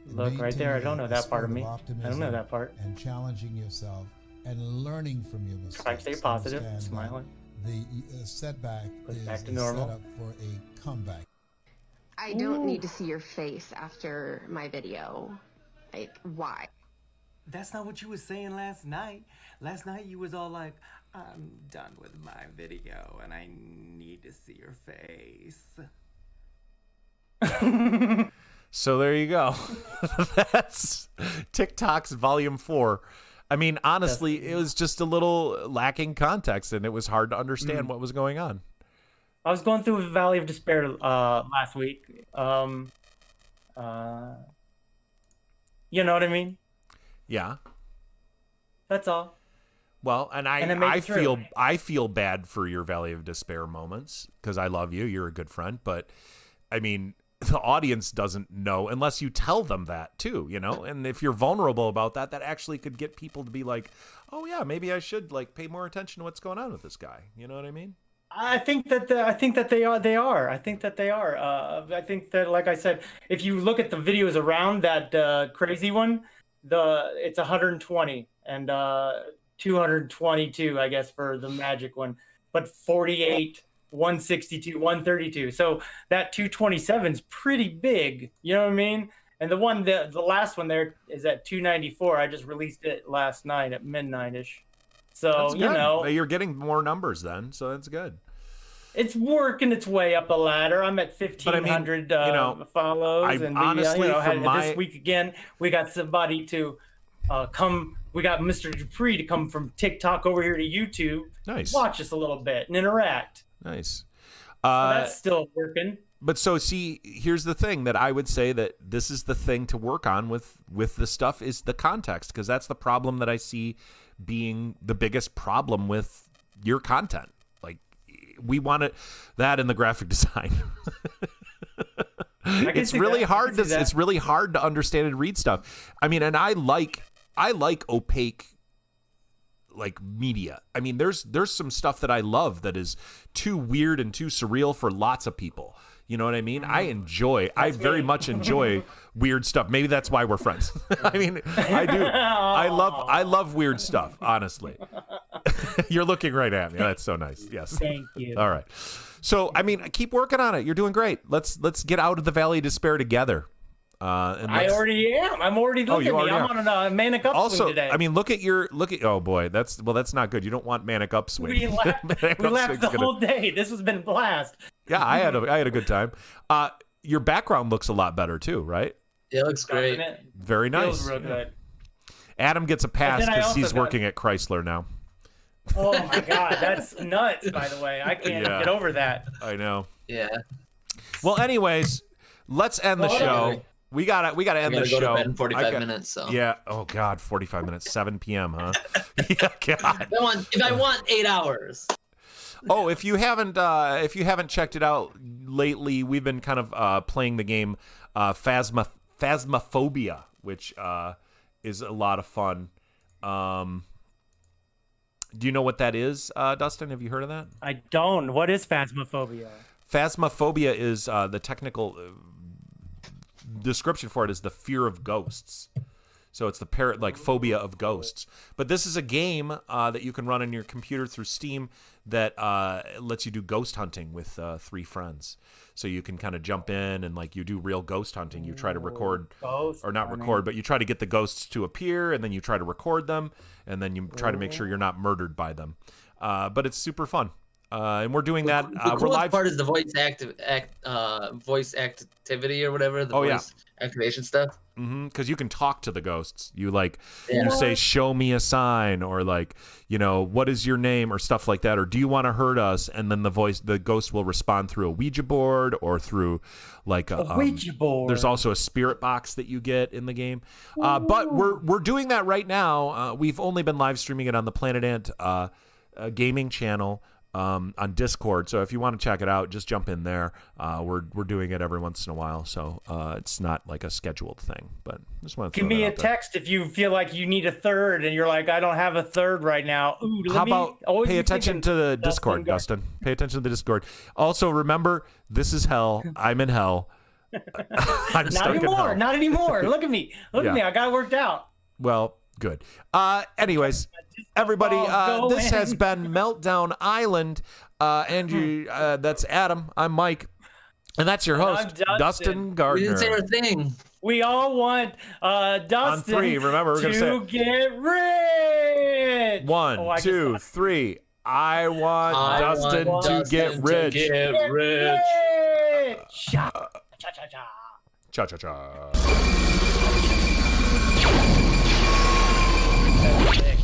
Look right there. I don't know Maintaining that part of a me. spirit I don't know optimism that part. And challenging yourself and learning from your mistakes. Try to stay positive, Understand that smiling. The setback Put it is back to a normal. setup for a comeback. I don't need to see your face after my video. Like, why? That's not what you were saying last night. Last night you was all like, I'm done with my video and I need to see your face. So there you go. That's TikTok's volume 4. I mean, honestly, it was just a little lacking context, and it was hard to understand what was going on. I was going through a valley of despair last week. You know what I mean? Yeah. That's all. Well, and I made I it through. feel bad for your valley of despair moments because I love you. You're a good friend, but I mean, the audience doesn't know unless you tell them that too, And if you're vulnerable about that, that actually could get people to be like, "Oh yeah, maybe I should pay more attention to what's going on with this guy." You know what I mean? I think that they are. I think that they are. I think that, like I said, if you look at the videos around that crazy one, it's 120 and 222, I guess, for the magic one, but 48, 162, 132. So that 227 is pretty big. You know what I mean? And the last one there is at 294. I just released it last night at midnight-ish. So, That's good. You're getting more numbers then, so that's good. It's working its way up the ladder. I'm at 1,500 follows, and honestly, this week again, we got somebody to come. We got Mr. Dupree to come from TikTok over here to YouTube. Nice. Watch us a little bit and interact. Nice. So that's still working. But so see, here's the thing that I would say that this is the thing to work on with the stuff is the context, because that's the problem that I see being the biggest problem with your content. Like, we want that in the graphic design. It's really hard to understand and read stuff. I mean, and I like opaque media. I mean, there's some stuff that I love that is too weird and too surreal for lots of people. You know what I mean? I very much enjoy weird stuff. Maybe that's why we're friends. I mean, I do. I love weird stuff, honestly. You're looking right at me. That's so nice. Yes. Thank you. All right. So, I mean, keep working on it. You're doing great. Let's get out of the valley of despair together. I already am. I'm already looking at me. I'm on a manic upswing today. I mean, look at oh boy, that's not good. You don't want manic upswing. We laughed the whole day. This has been a blast. Yeah, I had a good time. Your background looks a lot better too, right? Yeah, it looks great. Very nice. Feels real good. Adam gets a pass because he's working at Chrysler now. Oh my God, that's nuts, by the way. I can't get over that. I know. Yeah. Well, anyways, let's end the show. We gotta end the go show. to bed in 45 minutes. So Yeah. Oh God, 45 minutes. 7 p.m. Huh? Yeah. God. if I want 8 hours. Oh, if you haven't checked it out lately, we've been kind of playing the game Phasmophobia, which is a lot of fun. Do you know what that is, Dustin? Have you heard of that? I don't. What is phasmophobia? Phasmophobia is the technical description for it is the fear of ghosts. So it's the phobia of ghosts. But this is a game that you can run on your computer through Steam that lets you do ghost hunting with 3 friends. So you can kind of jump in and you do real ghost hunting. You try to record, or not record, but you try to get the ghosts to appear, and then you try to record them, and then you try to make sure you're not murdered by them. But it's super fun. And we're doing that. The coolest part is the voice activity or whatever. The voice activation stuff. Because you can talk to the ghosts. You you say, "Show me a sign," or what is your name, or stuff like that, or do you want to hurt us? And then the ghost will respond through a Ouija board or through a Ouija board. There's also a spirit box that you get in the game. But we're doing that right now. We've only been live streaming it on the Planet Ant gaming channel. On Discord, so if you want to check it out, just jump in there. We're doing it every once in a while, so it's not like a scheduled thing. But just want to give me a text if you feel like you need a third, and you're like, I don't have a third right now. Ooh, how about pay attention to the Discord, Dustin? Pay attention to the Discord. Also, remember, this is hell. I'm in hell. I'm not anymore. Not anymore. Look at me. Look at me. I got it worked out. Well, good. Anyways, everybody, this has been Meltdown Island. Andrew, that's Adam. I'm Mike. And that's your host, Dustin Gardner. We didn't say our thing. We all want Dustin on 3. Remember, we're to get rich. 1, 2, 3. I want Dustin to get rich. Get rich. Cha cha cha cha. Cha cha cha. That's sick.